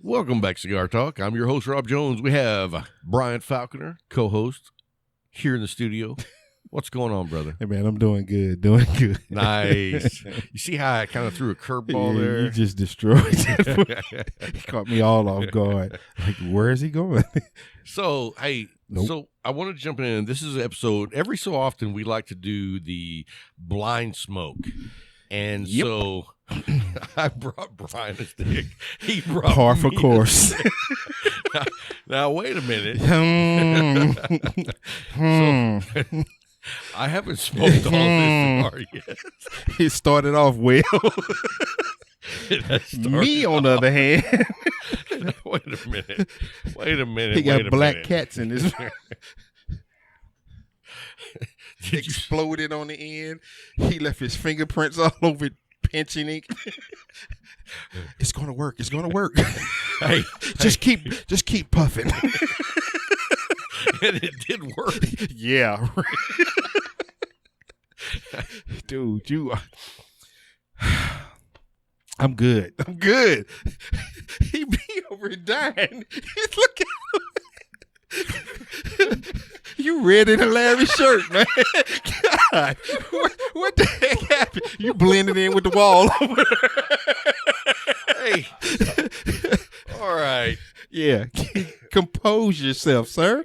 Welcome back, Cigar Talk. I'm your host, Rob Jones. We have Bryant Falconer, co-host, here in the studio. What's going on, brother? Hey, man, I'm doing good. Nice. You see how I kind of threw a curveball there? You just destroyed it. He caught me all off guard. Like, where is he going? So, hey, So I want to jump in. This is an episode. Every so often, we like to do the blind smoke. And so I brought Brian a stick. He brought par for course. Now, wait a minute. So, I haven't smoked all this cigar yet. It started off well. Me, on the other hand. Wait a minute. He got black cats in his exploded on the end. He left his fingerprints all over it, pinching it. It's gonna work. Hey, just keep puffing. And it did work. Yeah. Dude, I'm good. He be over here dying. He's looking. You red and hilarious shirt, man. God, what the heck happened? You blended in with the wall over there. Hey, all right. Yeah, compose yourself, sir.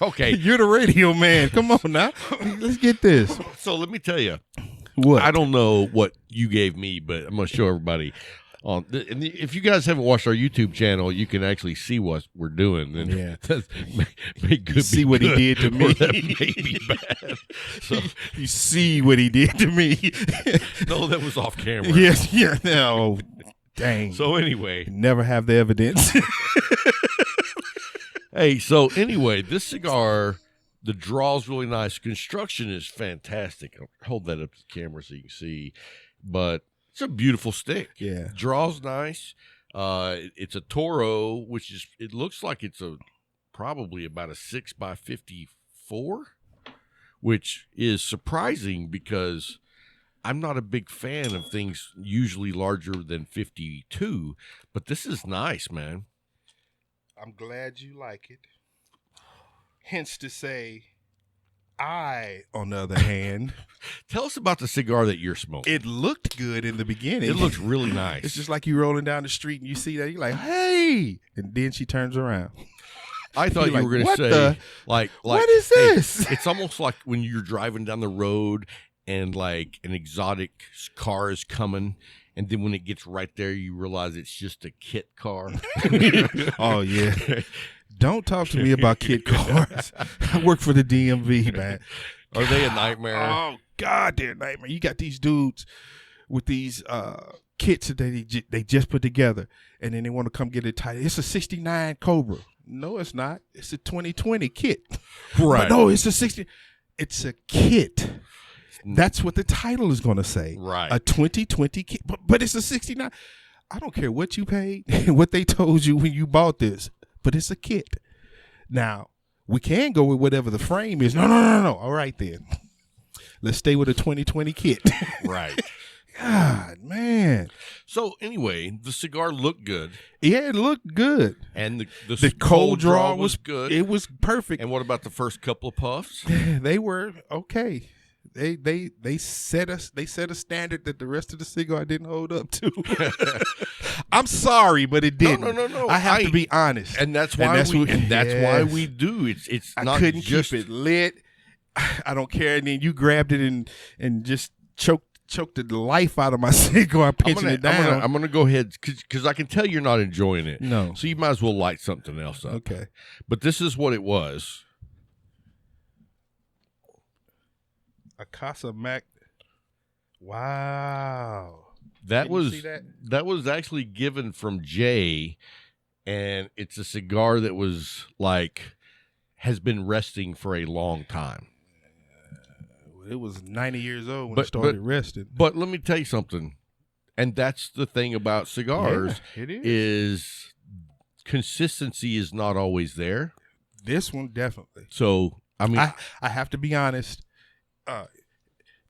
Okay, you're the radio man. Come on now, let's get this. So let me tell you, what I don't know what you gave me, but I'm gonna show everybody. And if you guys haven't watched our YouTube channel, you can actually see what we're doing. And yeah, good see what good, he did to me. That may be bad. So you see what he did to me. No, that was off camera. Yes, yeah. No, dang. So anyway, never have the evidence. Hey, so anyway, this cigar, the draw's really nice. Construction is fantastic. I'll hold that up to the camera so you can see. But it's a beautiful stick. Yeah. Draw's nice. It's a Toro, which is, it looks like it's probably about a 6x54, which is surprising because I'm not a big fan of things usually larger than 52, but this is nice, man. I'm glad you like it. Hence to say, I, on the other hand, tell us about the cigar that you're smoking. It looked good in the beginning. It looks really nice. It's just like you rolling down the street and you see that, you're like, hey, and then she turns around. I thought you like, were going to say, like, what is this? Hey, it's almost like when you're driving down the road and like an exotic car is coming. And then when it gets right there, you realize it's just a kit car. Oh, yeah. Don't talk to me about kit cars. I work for the DMV, man. Are they a nightmare? Oh, God, they're a nightmare. You got these dudes with these kits that they just put together, and then they want to come get it tight. It's a 69 Cobra. No, it's not. It's a 2020 kit. Right. But no, it's a 60. It's a kit. That's what the title is going to say. Right. A 2020 kit. But it's a 69. I don't care what you paid and what they told you when you bought this, but it's a kit. Now, we can go with whatever the frame is. No. All right, then. Let's stay with a 2020 kit. Right. God, man. So, anyway, the cigar looked good. Yeah, it looked good. And the cold draw was good. It was perfect. And what about the first couple of puffs? They were okay. They set a standard that the rest of the cigar didn't hold up to. I'm sorry, but it didn't. No. I have to be honest, and that's why why we do. It's I not couldn't just keep it lit. I don't care. And then you grabbed it and just choked the life out of my cigar, pinching it down. I'm gonna go ahead because I can tell you're not enjoying it. No, so you might as well light something else up. Okay, but this is what it was. A Casa Mac. Wow. That Didn't was see that? That was actually given from Jay, and it's a cigar that was like has been resting for a long time. It was 90 years old when it started resting. But let me tell you something, and that's the thing about cigars. Yeah, it is consistency is not always there. This one definitely. So I mean, I have to be honest.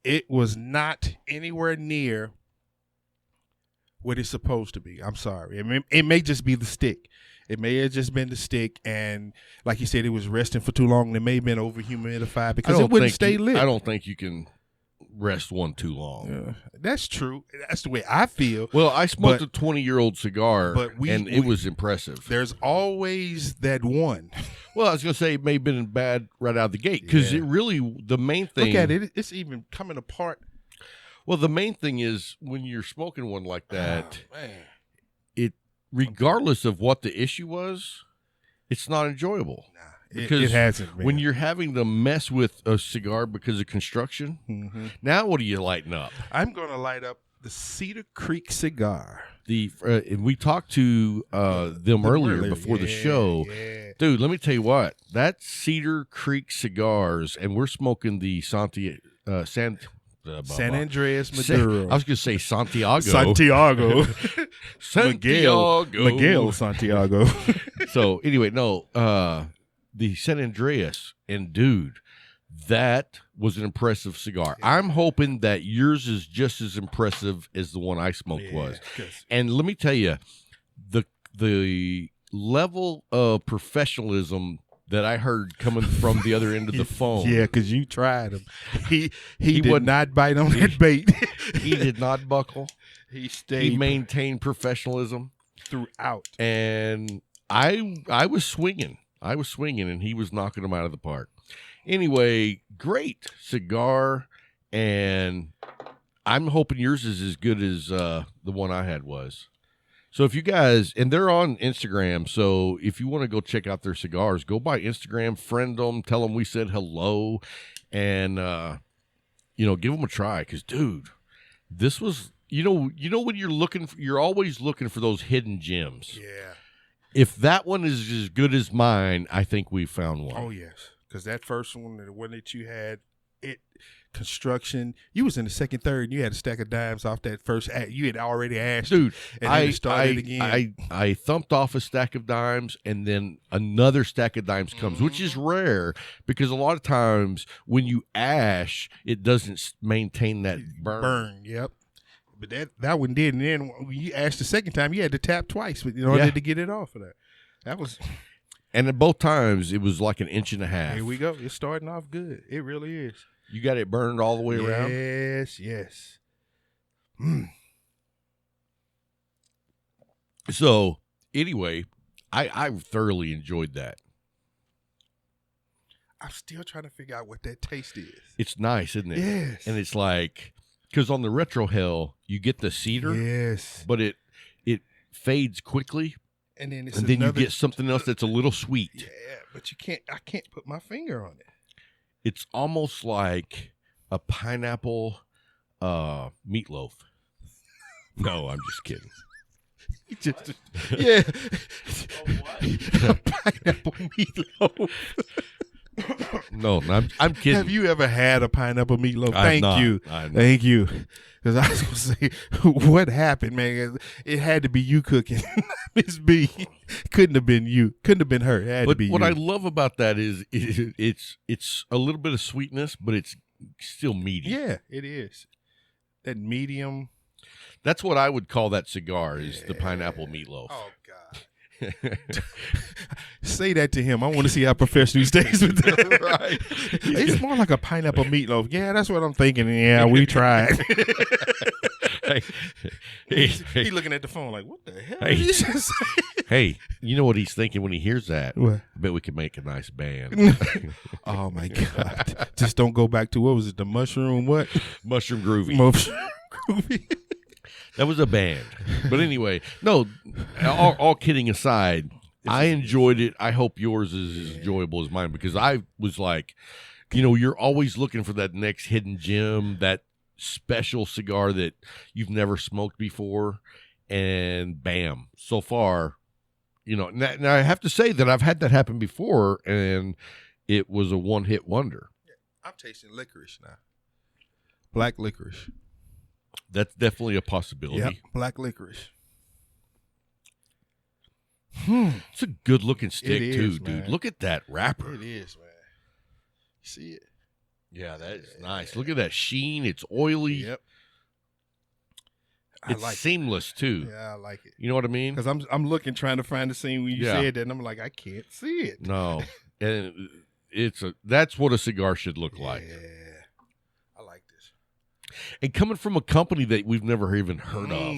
It was not anywhere near what it's supposed to be. I'm sorry. It may just be the stick. It may have just been the stick, and like you said, it was resting for too long. And it may have been over humidified because it wouldn't stay lit. I don't think you can rest one too long. Yeah, that's true. That's the way I feel. Well, I smoked a 20-year-old cigar, and it was impressive. There's always that one. Well, I was going to say it may have been bad right out of the gate because it really, the main thing. Look at it. It's even coming apart. Well, the main thing is when you're smoking one like that, regardless of what the issue was, it's not enjoyable. Nah, it hasn't been. When you're having to mess with a cigar because of construction, now what do you lighten up? I'm going to light up the Cedar Creek cigar. And we talked to them earlier before the show. Yeah. Dude, let me tell you what. That Cedar Creek cigars, and we're smoking the San Andreas Maduro. I was going to say Santiago. Santiago. Santiago. Miguel Santiago. So, anyway, no, the San Andreas, and dude, that was an impressive cigar. I'm hoping that yours is just as impressive as the one I smoked was. And let me tell you, the level of professionalism that I heard coming from the other end of the phone. Yeah, because you tried him. He did not bite on that bait. He did not buckle. He stayed. He maintained professionalism throughout. And I was swinging. And he was knocking them out of the park. Anyway, great cigar, and I'm hoping yours is as good as the one I had was. So if you guys, and they're on Instagram, so if you want to go check out their cigars, go by Instagram, friend them, tell them we said hello, and give them a try. Because, dude, this was, when you're always looking for those hidden gems. Yeah. If that one is as good as mine, I think we found one. Oh yes, because that first one, the one that you had, construction. You was in the second, third, and you had a stack of dimes off that first. You had already asked, dude. And then it started again. I thumped off a stack of dimes, and then another stack of dimes comes, which is rare because a lot of times when you ash, it doesn't maintain that burn. Yep. But that one did, and then when you asked the second time, you had to tap twice, in order to get it off of that. That was. And at both times, it was like an inch and a half. Here we go. It's starting off good. It really is. You got it burned all the way around? Yes. So, anyway, I thoroughly enjoyed that. I'm still trying to figure out what that taste is. It's nice, isn't it? Yes. And it's like, because on the Retro Hell, you get the cedar. Yes. But it fades quickly. And then you get something else that's a little sweet. Yeah, but I can't put my finger on it. It's almost like a pineapple meatloaf. No, I'm just kidding. Yeah. A pineapple meatloaf. No, I'm kidding. Have you ever had a pineapple meatloaf? Thank you. Because I was going to say, what happened, man? It had to be you cooking. Miss B. Couldn't have been you. Couldn't have been her. It had to be you. What I love about that is it's a little bit of sweetness, but it's still meaty. Yeah, it is. That medium. That's what I would call that cigar is the pineapple meatloaf. Oh, God. Say that to him. I want to see how professional he stays with that. Right. It's more like a pineapple meatloaf. Yeah, that's what I'm thinking. Yeah, we tried. He looking at the phone like, what the hell? Hey, you know what he's thinking when he hears that? What? I bet we could make a nice band. Oh my God. Just don't go back to, what was it, the mushroom what? Mushroom Groovy. Mushroom Groovy. That was a band. But anyway, no, all kidding aside, I enjoyed it. I hope yours is as enjoyable as mine because I was like, you're always looking for that next hidden gem, that special cigar that you've never smoked before. And bam, so far, now I have to say that I've had that happen before and it was a one-hit wonder. I'm tasting licorice now. Black licorice. That's definitely a possibility. Yep, black licorice. It's a good looking stick too, man. dude. Look at that wrapper. It is, man. You see it? Yeah, that is nice. Look at that sheen. It's oily. Yep. It's seamless too. Yeah, I like it. You know what I mean? Because I'm looking, trying to find the scene when you said that, and I'm like, I can't see it. No, and that's what a cigar should look like. Yeah, I like this. And coming from a company that we've never even heard of.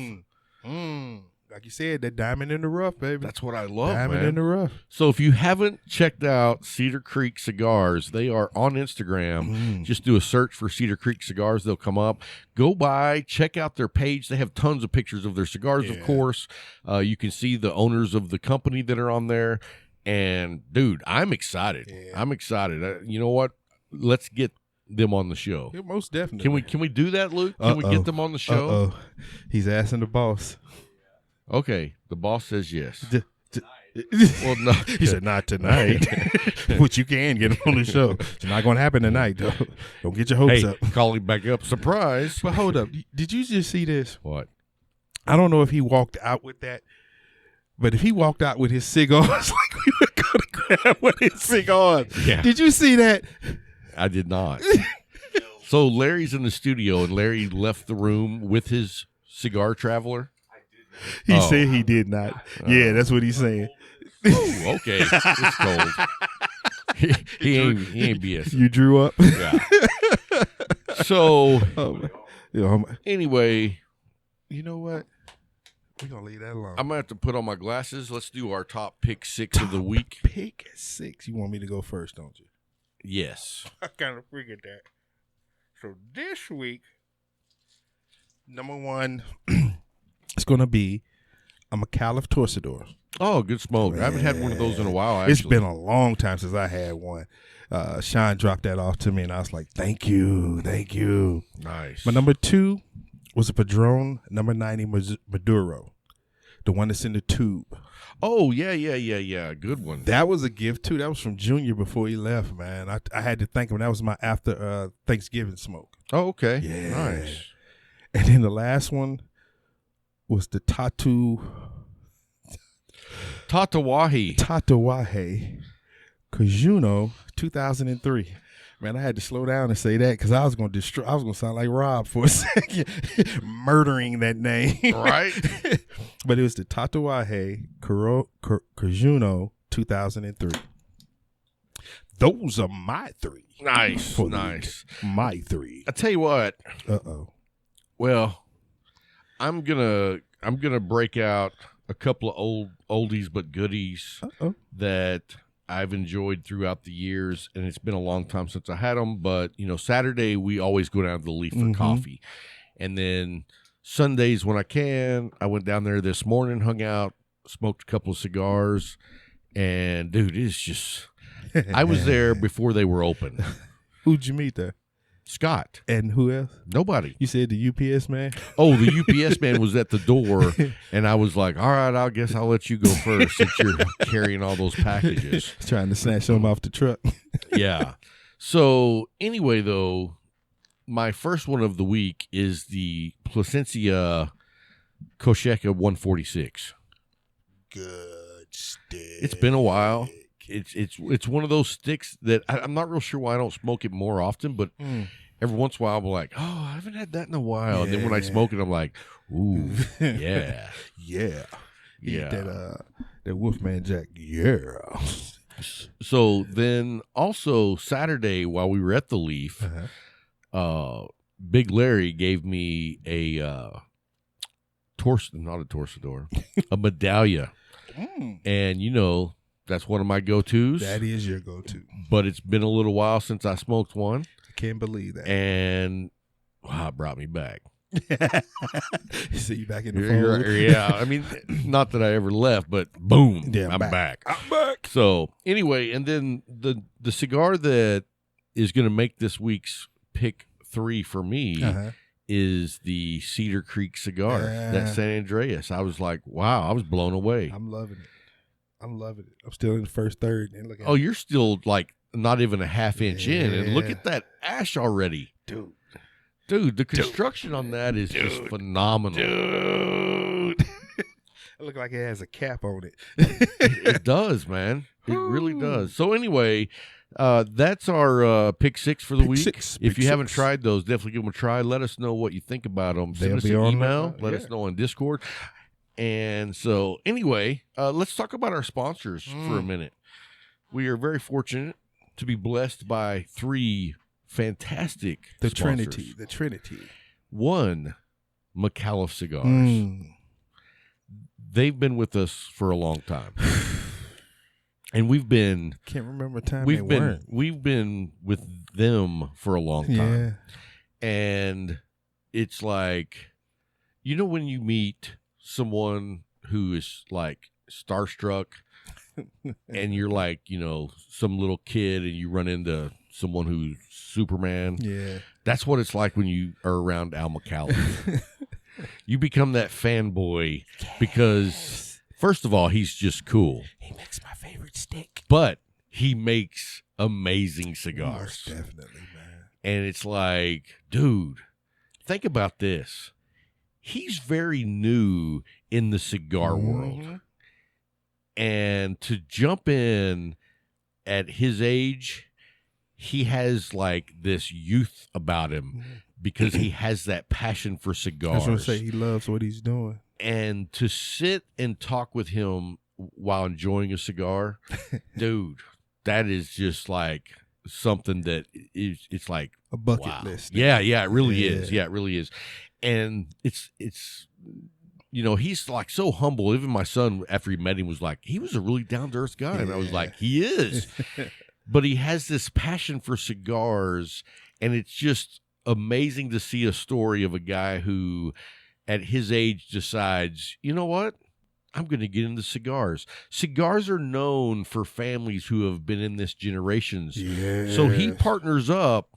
Like you said, that diamond in the rough, baby. That's what I love, diamond man. in the rough. So if you haven't checked out Cedar Creek Cigars, they are on Instagram. Just do a search for Cedar Creek Cigars. They'll come up. Go by, check out their page. They have tons of pictures of their cigars, of course. You can see the owners of the company that are on there. And, dude, I'm excited. Yeah. I'm excited. You know what? Let's get them on the show. Yeah, most definitely. Can we do that, Luke? Can we get them on the show? He's asking the boss. Okay, the boss says yes. Well, no, he said not tonight, but you can get him on the show. It's not going to happen tonight, though. Don't get your hopes up. Call him back up. Surprise. But hold up. Did you just see this? What? I don't know if he walked out with that, but if he walked out with his cigars, like we were going to grab one of his cigars. Yeah. Did you see that? I did not. So Larry's in the studio, and Larry left the room with his cigar traveler. He said he did not. Yeah, that's what he's saying. Ooh, okay, it's cold. he ain't BS. You drew up. Yeah. So anyway, you know what? We're gonna leave that alone. I'm gonna have to put on my glasses. Let's do our top pick 6 of the week. Pick 6. You want me to go first, don't you? Yes. I kind of figured that. So this week, number 1. It's going to be a McAuliffe Torcedor. Oh, good smoke. I haven't had one of those in a while, actually. It's been a long time since I had one. Sean dropped that off to me, and I was like, thank you. Nice. My number 2 was a Padron number 90 Maduro, the one that's in the tube. Oh, yeah. Good one. That was a gift, too. That was from Junior before he left, man. I had to thank him. That was my after Thanksgiving smoke. Oh, okay. Yeah. Nice. And then the last one was the Tatawahe Kajuno 2003. Man, I had to slow down and say that because I was going to sound like Rob for a second, murdering that name. Right. But it was the Tatawahe Kajuno 2003. Those are my 3. Nice. My 3. I tell you what. Well, I'm gonna break out a couple of oldies but goodies that I've enjoyed throughout the years, and it's been a long time since I had them. But Saturday we always go down to the Leaf for coffee, and then Sundays when I can, I went down there this morning, hung out, smoked a couple of cigars, and dude, it's just I was there before they were open. Who'd you meet there? Scott. And who else? Nobody. You said the UPS man? Oh, the UPS man was at the door, and I was like, all right, I guess I'll let you go first since you're carrying all those packages. Trying to snatch them off the truck. Yeah. So anyway, though, my first one of the week is the Placencia Kosheka 146. Good stick. It's been a while. It's one of those sticks that I'm not real sure why I don't smoke it more often, but every once in a while I'm like, oh, I haven't had that in a while. Yeah. And then when I smoke it, I'm like, ooh, yeah. Yeah. That Wolfman Jack, yeah. So then also Saturday while we were at the Leaf, Big Larry gave me a not a Torcedor, a Medallia. And that's one of my go-tos. That is your go-to. But it's been a little while since I smoked one. I can't believe that. And wow, it brought me back. See you back in the fold. Yeah. I mean, not that I ever left, but boom, I'm back. I'm back. So anyway, and then the cigar that is going to make this week's pick 3 for me is the Cedar Creek cigar, that San Andreas. I was like, wow, I was blown away. I'm loving it. I'm still in the first third. And look at you're still like not even a half inch in. And look at that ash already. Dude, the construction on that is just phenomenal. Dude. It looks like it has a cap on it. It does, man. It really does. So anyway, That's our pick six for the week. If Pick you haven't six. tried those, definitely give them a try. Let us know what you think about them. Send They'll us be an on email. the- Let yeah. us know on Discord. And so, anyway, let's talk about our sponsors for a minute. We are very fortunate to be blessed by three fantastic sponsors. The Trinity. One, McAuliffe Cigars. They've been with us for a long time. And we've been Can't remember a time we've been with them for a long time. Yeah. And it's like, you know, when you meet someone who is like starstruck and you're like, you know, some little kid and you run into someone who's Superman. Yeah. That's what it's like when you are around Al McAuliffe. You become that fanboy because, first of all, he's just cool. He makes my favorite stick. But he makes amazing cigars. Most definitely, man. And it's like, dude, think about this. He's very new in the cigar world. And to jump in at his age, he has like this youth about him because he has that passion for cigars. I was going to say, he loves what he's doing. And to sit and talk with him while enjoying a cigar, dude, that is just like something that it's like A bucket wow. list. Yeah, it really Yeah. is. Yeah, it really is. And it's you know, he's like so humble. Even my son, after he met him, was like, he was a really down to earth guy. And I was like, he is. But he has this passion for cigars, and it's just amazing to see a story of a guy who at his age decides, you know what? I'm going to get into cigars. Cigars are known for families who have been in this generations. Yeah. So he partners up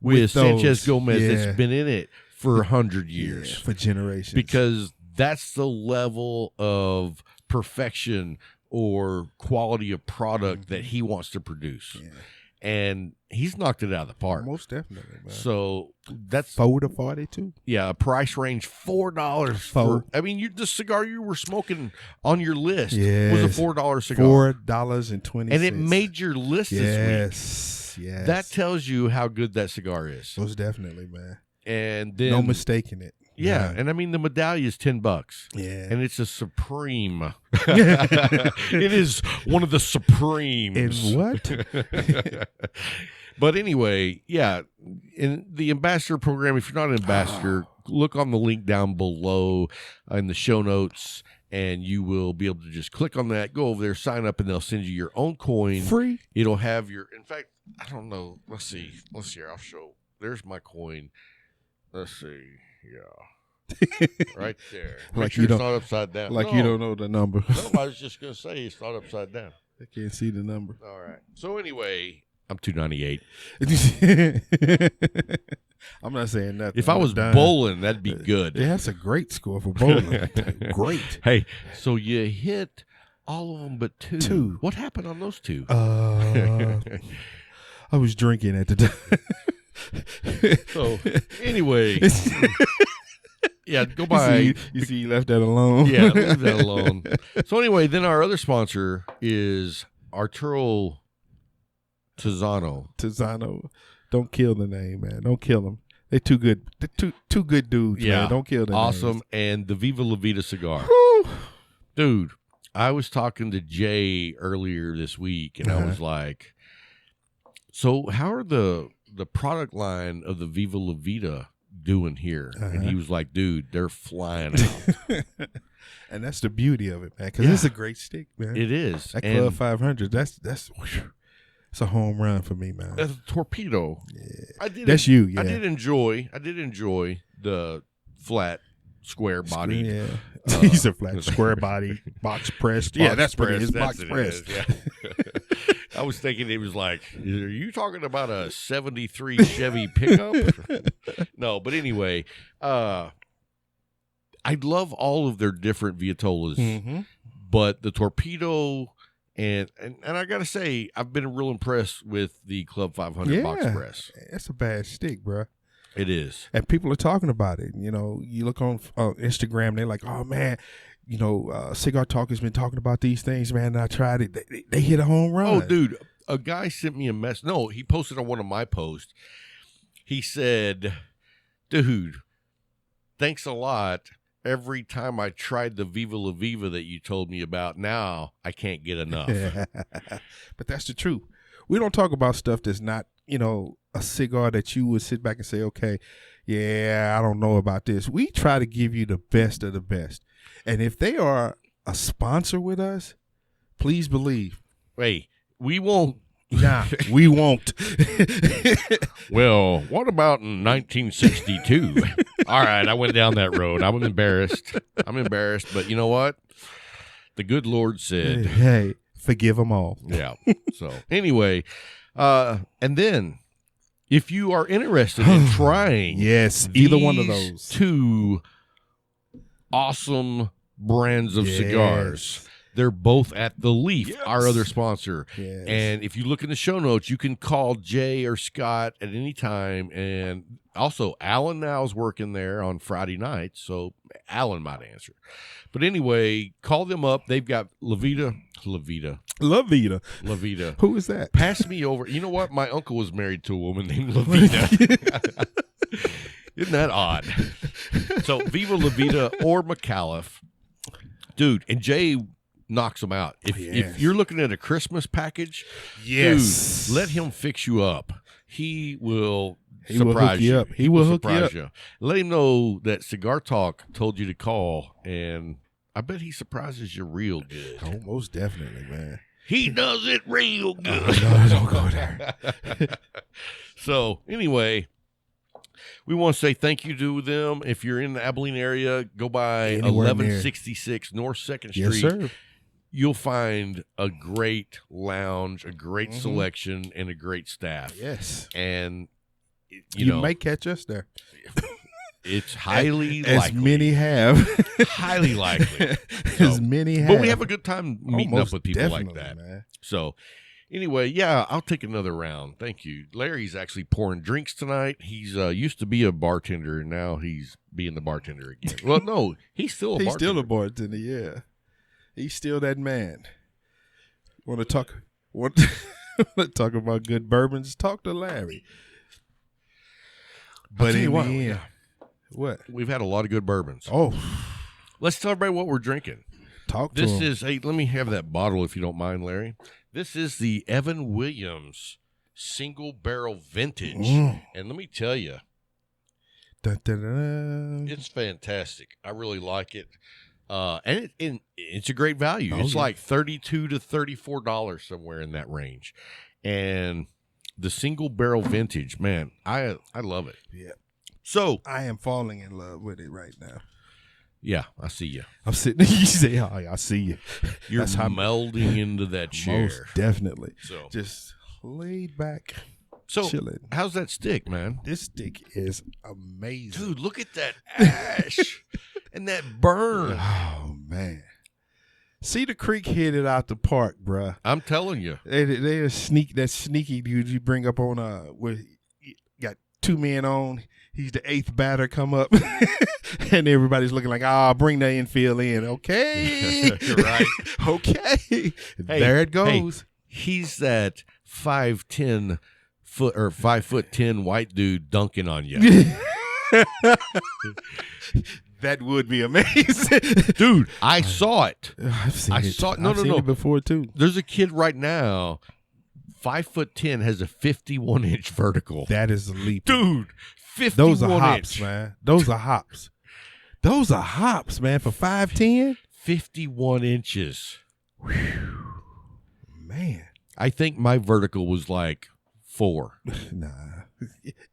with those, Sanchez Gomez yeah. that's been in it for 100 years. Yeah, for generations. Because that's the level of perfection or quality of product that he wants to produce. Yeah. And he's knocked it out of the park. Most definitely, man. So that's 4 to 42. a price range $4 Four. for. I mean, the cigar you were smoking on your list Yes. was a $4 cigar, $4.20. and it made your list this Yes. week. Yes. That tells you how good that cigar is. Most definitely, man. And then No mistaking it. yeah, and I mean the medallion is $10, Yeah. and it's a supreme. It is one of the supremes. And what? But anyway, yeah, in the ambassador program, if you're not an ambassador, look on the link down below in the show notes, and you will be able to just click on that, go over there, sign up, and they'll send you your own coin. Free. It'll have your. In fact, I don't know. Let's see. I'll show. There's my coin. Let's see. Yeah. Right there. Make Like sure you it's don't- not upside down. Like No. you don't know the number. No, I was just going to say it's not upside down. I can't see the number. All right. So anyway, I'm 298. I'm not saying nothing. If I I'm was done. bowling, that'd be good. Yeah, that's a great score for bowling. Great. Hey, so you hit all of them but two. Two. What happened on those two? I was drinking at the time. So anyway, yeah, go by. You see, you left that alone. Yeah, leave that alone. So anyway, then our other sponsor is Arturo Tizano. Tizano. Don't kill the name, man. Don't kill them. They're too good. They're two good dudes, Yeah, man. Don't kill them. Awesome. And the Viva La Vida cigar. Whew. Dude, I was talking to Jay earlier this week, and I was like, so how are the product line of the Viva La Vida doing here? And he was like, dude, they're flying out. And that's the beauty of it, man, because it's a great stick, man. It is. That And Club 500, that's it's a home run for me, man. a torpedo. Yeah. That's you, yeah. I did enjoy the flat square body. Yeah. He's a flat square body, box pressed. Yeah, that's what it is. Box pressed. Yeah. I was thinking it was like, are you talking about a 73 Chevy pickup? No, but anyway, I love all of their different Viatolas, but the torpedo and I gotta say, I've been real impressed with the Club 500 box press. It's a bad stick, bro. It is. And people are talking about it. You know, you look on Instagram, they're like, oh, man, you know, Cigar Talk has been talking about these things, man, and I tried it. They hit a home run. Oh, dude. a guy sent me a message. No, he posted on one of my posts. He said, dude, thanks a lot. Every time I tried the Viva La Viva that you told me about, now I can't get enough. But that's the truth. We don't talk about stuff that's not, a cigar that you would sit back and say, okay, yeah, I don't know about this. We try to give you the best of the best. And if they are a sponsor with us, please believe. Hey, we won't. Nah, we won't. Well, what about in 1962? All right, I went down that road. I'm embarrassed. But you know what? The good Lord said, hey, forgive them all. Yeah. So anyway, and then if you are interested in trying either one of those 2 awesome brands of cigars, they're both at The Leaf, our other sponsor. Yes. And if you look in the show notes, you can call Jay or Scott at any time. And also, Alan now is working there on Friday nights, so Alan might answer. But anyway, call them up. They've got La Vida. La Vida. Who is that? Pass me over. You know what? My uncle was married to a woman named La Vida. Isn't that odd? So, Viva La Vida or McAuliffe. Dude, and Jay knocks them out. If you're looking at a Christmas package, dude, let him fix you up. He will surprise you. He will hook you up. Let him know that Cigar Talk told you to call, and I bet he surprises you real good. Oh, most definitely, man. He does it real good. No, don't go there. So, anyway, we want to say thank you to them. If you're in the Abilene area, go by Anywhere 1166 North 2nd Street. Yes, sir. You'll find a great lounge, a great selection, and a great staff. Yes. And, you may catch us there. It's highly likely. As many have. Highly likely. As many have. But we have a good time meeting up with people like that. Man. So, anyway, yeah, I'll take another round. Thank you. Larry's actually pouring drinks tonight. He's used to be a bartender, and now he's being the bartender again. Well, no, he's still a bartender. He's still a bartender, yeah. He's still that man. Want to talk about good bourbons? Talk to Larry. But anyway, what? We've had a lot of good bourbons. Oh, let's tell everybody what we're drinking. Talk to This him. is let me have that bottle if you don't mind, Larry. This is the Evan Williams Single Barrel Vintage, and let me tell you, Dun, dun, dun. it's fantastic. I really like it. And it's a great value. Oh, it's yeah. like $32 to $34 somewhere in that range. And the Single Barrel Vintage, man, I love it. Yeah. So I am falling in love with it right now. yeah, I see you. I'm sitting. You say, "Oh, I see you." You're That's how melding into that chair. Most definitely. So Just laid back, so chilling. how's that stick, man? This stick is amazing. Dude, look at that ash and that burn. Oh man, Cedar Creek hit it out the park, bruh. I'm telling you. They're sneaky dude you bring up on where you got 2 men on. He's the 8th batter come up, and everybody's looking like, bring the infield in. Okay, You're right. Okay, Hey, there it goes. He's that 5'10" or 5'10" white dude dunking on you. That would be amazing, Dude, I saw it. I've seen it. saw it. No, I've seen it before too. There's a kid right now, 5'10", has a 51-inch vertical. That is a leap, Dude, 51 Those are hops, inch. man. Those are hops. Those are hops, man. For 5'10", 51 inches. man. I think my vertical was like 4. Nah,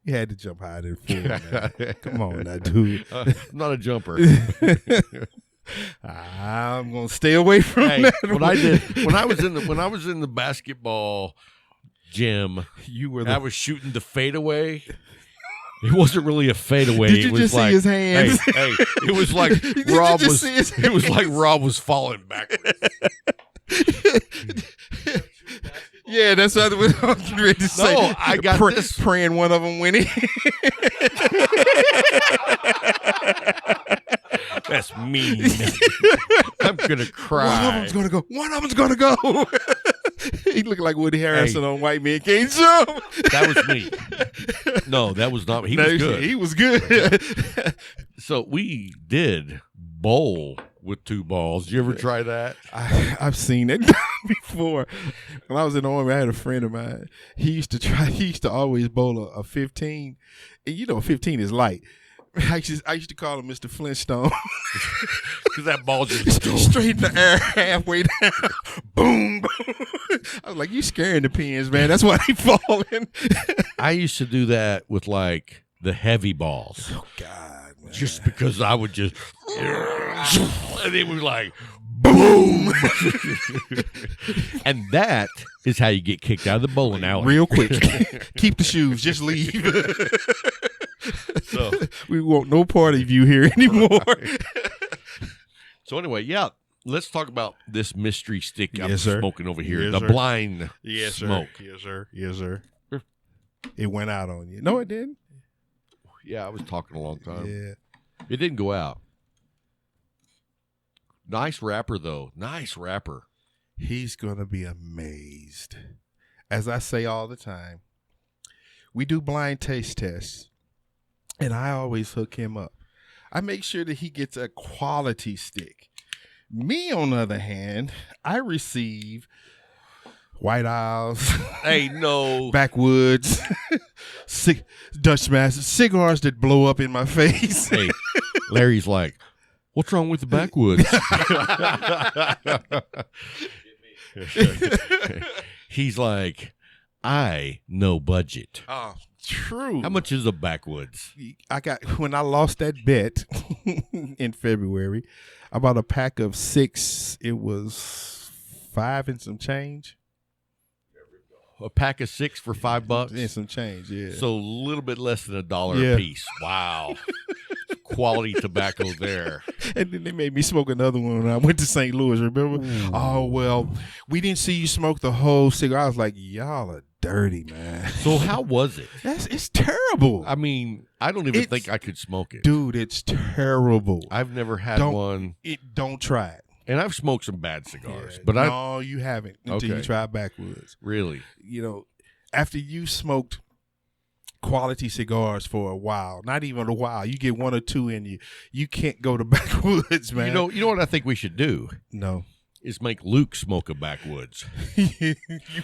you had to jump higher than 4. Man. Come on, now, dude. I'm not a jumper. I'm gonna stay away from that. When I was in the basketball gym, I was shooting the fadeaway. It wasn't really a fadeaway. Did you it was just like, see his hands? Hey, it was like It was like Rob was falling backwards. Yeah, that's what I was getting ready to say. No, I got this. Praying one of them winning. That's mean. I'm gonna cry. One of them's gonna go. He looked like Woody Harrelson on White Men Can't Jump. That was me. No, that was not me. He was good. He was good. So we did bowl with 2 balls. Did you ever try that? I've seen it before. When I was in the Army, I had a friend of mine. He used to always bowl a 15. And you know, 15 is light. I used to call him Mr. Flintstone. Because that ball just straight in the air, halfway down. Boom, boom. I was like, you scaring the pins, man. That's why they falling. I used to do that with like the heavy balls. Oh, God, man. Just because I would just, and it was like, boom. And that is how you get kicked out of the bowling alley. Real quick. Keep the shoes. Just leave. So we want no part of you here anymore. So anyway, yeah, let's talk about this mystery stick I'm Yes, sir. smoking over here. Yes, the sir. blind Yes, smoke. sir. Yes, sir. Yes, sir. It went out on you. No, it didn't. Yeah, I was talking a long time. Yeah. It didn't go out. Nice wrapper, though. Nice wrapper. He's going to be amazed. As I say all the time, we do blind taste tests, and I always hook him up. I make sure that he gets a quality stick. Me, on the other hand, I receive White Owls. Hey, no. Backwoods. Dutch Masters. Cigars that blow up in my face. Hey, Larry's like, what's wrong with the backwoods? He's like, I know budget. Oh, true. How much is a backwoods? When I lost that bet in February, I bought a pack of 6. It was $5 and some change. A pack of 6 for $5 And some change, yeah. So a little bit less than $1 Yeah. a piece. Wow. Quality tobacco there. And then they made me smoke another one when I went to St. Louis, remember? Ooh. Oh, well, we didn't see you smoke the whole cigar. I was like, y'all are dirty, man. So how was it? It's terrible. I mean, I don't even think I could smoke it. Dude, it's terrible. I've never had one. Don't try it. And I've smoked some bad cigars, Yeah, but no, you haven't until you Okay. try Backwoods. really, You know, after you smoked quality cigars for a while, not even a while, you get 1 or 2 in you, you can't go to Backwoods, man. you know what I think we should do No. is make Luke smoke a backwoods.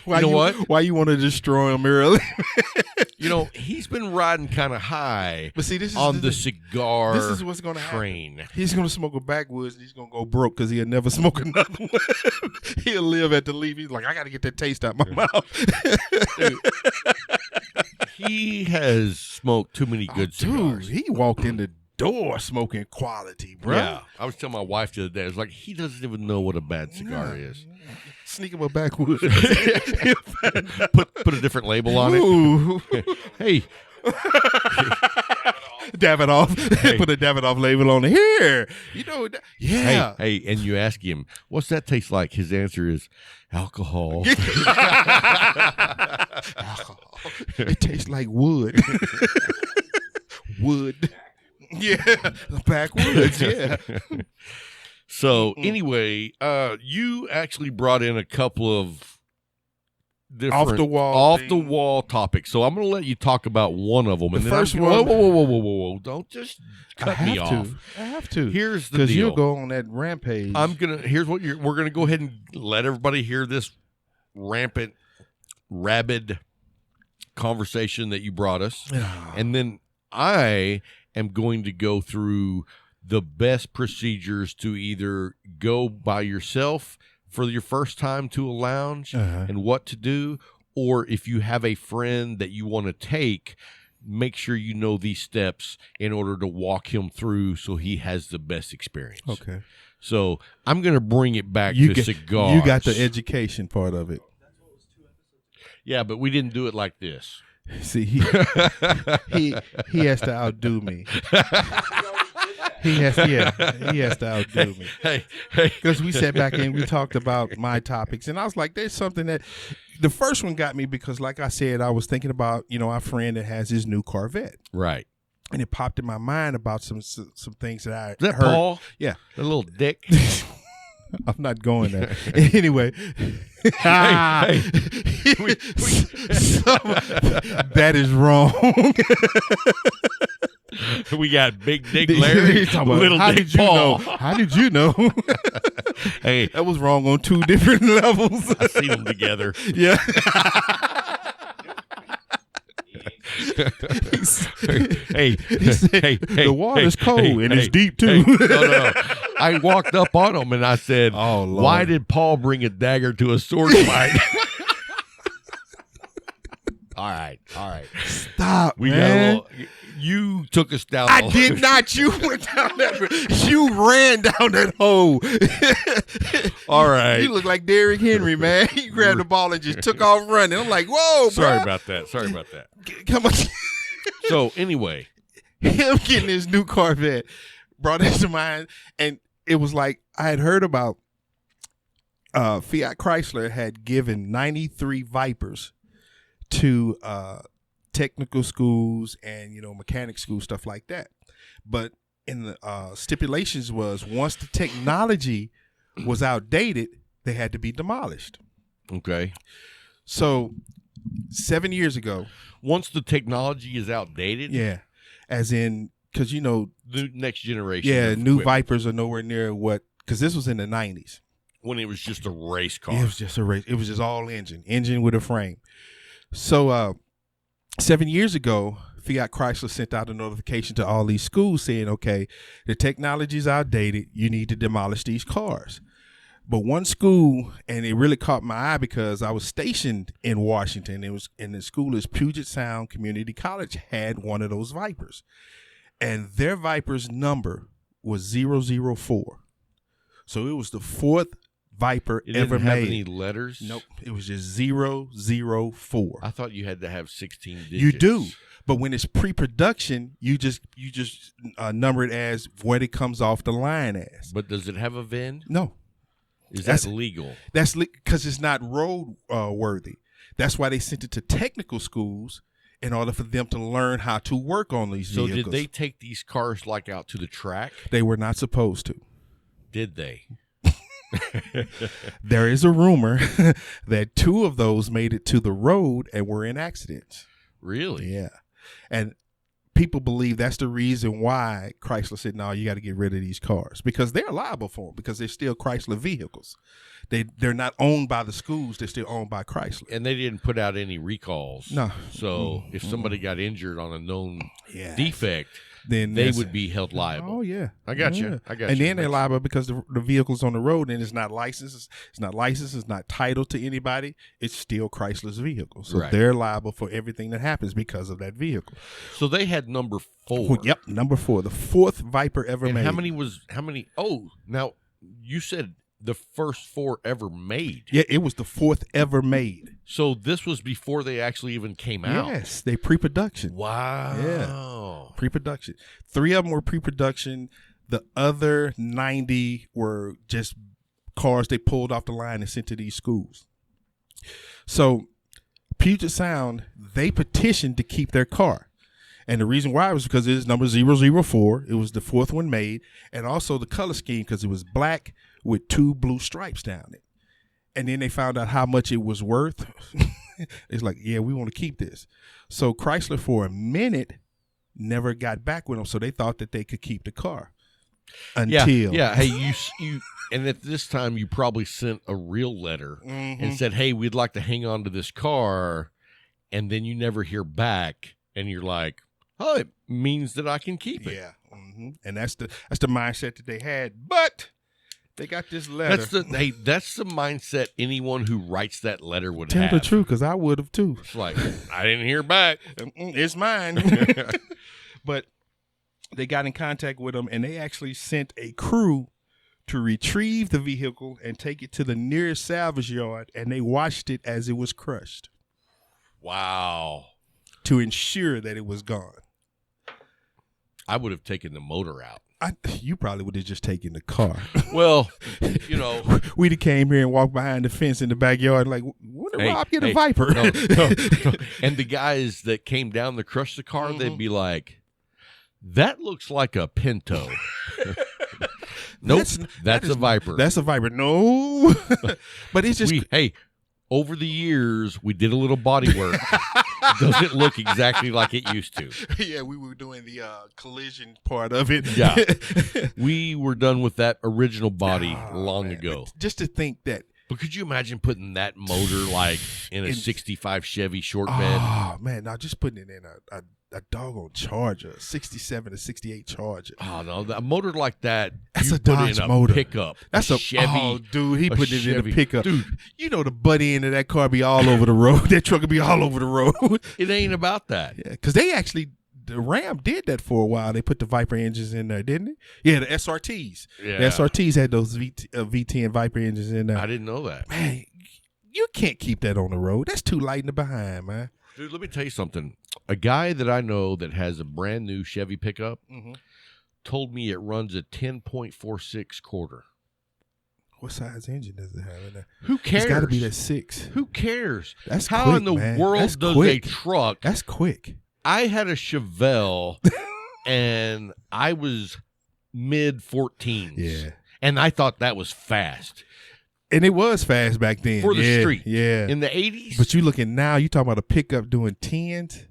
Why know what? Why you want to destroy him early? You know, he's been riding kind of high But see, this is on the cigar this is what's going to happen. train. He's going to smoke a Backwoods and he's going to go broke because he'll never smoke another one. He'll live at the leaf. He's like, I got to get that taste out my mouth. Dude, he has smoked too many good Dude, cigars. he walked in the door smoking quality, bro. Yeah, I was telling my wife the other day, I was like, he doesn't even know what a bad cigar is. Sneak him a Backwoods. Put a different label on it. Ooh. Hey, Davidoff. Hey. Put a Davidoff label on it. Here. You know, yeah. hey, and you ask him, what's that taste like? His answer is alcohol. Alcohol. It tastes like wood. Wood. Yeah. Backwoods. Yeah. So anyway, you actually brought in a couple of different Off the wall topics. So I'm going to let you talk about one of them. The And then first I'm, one- whoa. Don't just cut me off. I have to. Here's the Because deal. you'll go on that rampage. Here's what we're going to go ahead and let everybody hear this rampant, rabid conversation that you brought us. And then I am going to go through the best procedures to either go by yourself for your first time to a lounge and what to do, or if you have a friend that you want to take, make sure you know these steps in order to walk him through so he has the best experience. Okay. So I'm going to bring it back to cigars. You got the education part of it. Yeah, but we didn't do it like this. See, he has to outdo me. He has to outdo me. Hey. Because we sat back and we talked about my topics, and I was like, there's something that the first one got me because, like I said, I was thinking about, our friend that has his new Corvette. Right. And it popped in my mind about some things that I Is that heard. Paul? Yeah. The little dick. I'm not going there. Anyway, that is wrong. We got Big Dick Larry, Little How Dick did you Paul. know? How did you know? Hey, That was wrong on 2 different levels. I seen them together. Yeah. Hey, He said, hey, the water's hey, cold hey, and hey, it's deep too. hey, no. I walked up on him and I said, Oh, Lord. "Why did Paul bring a dagger to a sword fight?" All right. Stop, We man. got a little. You took us down. I did not. You went down that. You ran down that hole. All right. You look like Derrick Henry, man. You grabbed the ball and just took off running. I'm like, whoa, Sorry bruh. about that. Come on. So anyway, Him getting his new Corvette brought it to mind, and it was like I had heard about Fiat Chrysler had given 93 Vipers to technical schools and mechanic schools, stuff like that. But in the stipulations was once the technology was outdated, they had to be demolished. okay. So 7 years ago, Once the technology is outdated, yeah, as in because the next generation. yeah, of new equipment, Vipers are nowhere near what because this was in the 90s. when it was just a race car. It was just a race. It was just all engine with a frame. So 7 years ago, Fiat Chrysler sent out a notification to all these schools saying, okay, the technology is outdated. You need to demolish these cars. But one school, and it really caught my eye because I was stationed in Washington. It was in the school is Puget Sound Community College had one of those Vipers. And their Viper's number was 004. So it was the 4th Viper It ever didn't have made. any letters. Nope. It was just 004. I thought you had to have 16 digits. You do. But when it's pre-production, you just number it as what it comes off the line as. But does it have a VIN? No. Is That's- that legal? That's because it's not road worthy. That's why they sent it to technical schools in order for them to learn how to work on these So vehicles. did they take these cars like out to the track? They were not supposed to. Did they? There is a rumor that 2 of those made it to the road and were in accidents. Really? Yeah. And people believe that's the reason why Chrysler said, no, you got to get rid of these cars because they're liable for them because they're still Chrysler vehicles. They're not owned by the schools. They're still owned by Chrysler. And they didn't put out any recalls. No. So if somebody got injured on a known Yeah. defect, Then they that's- would be held liable. Oh yeah, I got Yeah. you. I got And you. then they're liable because the vehicle's on the road and it's not licensed. It's not licensed. It's not titled to anybody. It's still Chrysler's vehicle, so Right. they're liable for everything that happens because of that vehicle. So they had number 4. Well, yep, number 4, the 4th Viper ever And made. how many? Oh, now you said the first 4 ever made. Yeah, it was the 4th ever made. So this was before they actually even came out. Yes, they pre-production. Wow. Pre-production. 3 of them were pre-production. The other 90 were just cars they pulled off the line and sent to these schools. So Puget Sound, they petitioned to keep their car. And the reason why was because it is number 004. It was the 4th one made. And also the color scheme because it was black with 2 blue stripes down it. And then they found out how much it was worth. It's like, yeah, we want to keep this. So Chrysler for a minute never got back with them. So they thought that they could keep the car until. Yeah. Hey, you and at this time you probably sent a real letter and said, "Hey, we'd like to hang on to this car," and then you never hear back, and you're like, "Oh, it means that I can keep it." Yeah. And that's the mindset that they had. But they got this letter. That's the mindset anyone who writes that letter would Tell have. the truth, because I would have too. It's like, I didn't hear back. It's mine. But they got in contact with them, and they actually sent a crew to retrieve the vehicle and take it to the nearest salvage yard, and they watched it as it was crushed Wow. to ensure that it was gone. I would have taken the motor out. You probably would have just taken the car. Well, We'd have came here and walked behind the fence in the backyard like, when did Rob get a Viper? No. And the guys that came down to crush the car, they'd be like, that looks like a Pinto. Nope, that's a Viper. That's a Viper. No, but it's just over the years we did a little body work. Doesn't look exactly like it used to. Yeah, we were doing the collision part of it. Yeah, we were done with that original body long ago. But just to think that. But could you imagine putting that motor like in a 65 Chevy short bed? Oh man, now just putting it in a doggone Charger, 67 to 68 Charger. Oh no, a motor like that. That's a Dodge motor. Pickup. That's a Chevy. Oh, dude, he put it in a pickup. Dude, you know the butt end of that car be all over the road. That truck will be all over the road. It ain't about that. Yeah, because they actually. The Ram did that for a while. They put the Viper engines in there, didn't it? Yeah, the SRTs. Yeah. The SRTs had those V10 Viper engines in there. I didn't know that. Man, you can't keep that on the road. That's too light in the behind, man. Dude, let me tell you something. A guy that I know that has a brand new Chevy pickup told me it runs a 10.46 quarter. What size engine does it have in there? Who cares? It's got to be that 6. Who cares? That's How quick, in the man. world That's does quick. a truck? That's quick. I had a Chevelle, and I was mid-14s. Yeah. And I thought that was fast. And it was fast back then. For the street. Yeah. In the 80s. But you looking now, you talking about a pickup doing 10s?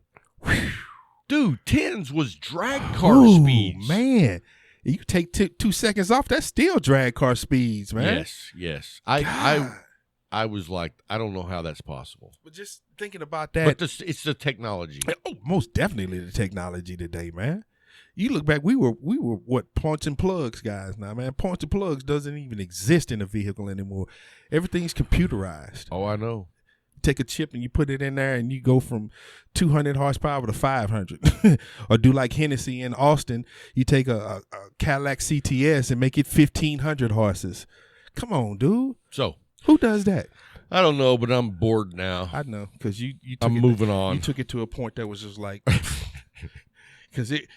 Dude, 10s was drag car speeds. Man. You take 2 seconds off, that's still drag car speeds, man. Yes. I was like, I don't know how that's possible. But just thinking about that. But it's the technology. Oh, most definitely the technology today, man. You look back, we were what, points and plugs guys now, man. Points and plugs doesn't even exist in a vehicle anymore. Everything's computerized. Oh, I know. You take a chip and you put it in there and you go from 200 horsepower to 500. Or do like Hennessy in Austin, you take a Cadillac CTS and make it 1,500 horses. Come on, dude. So. Who does that? I don't know, but I'm bored now. I know, because I'm moving on. You took it to a point that was just like, because it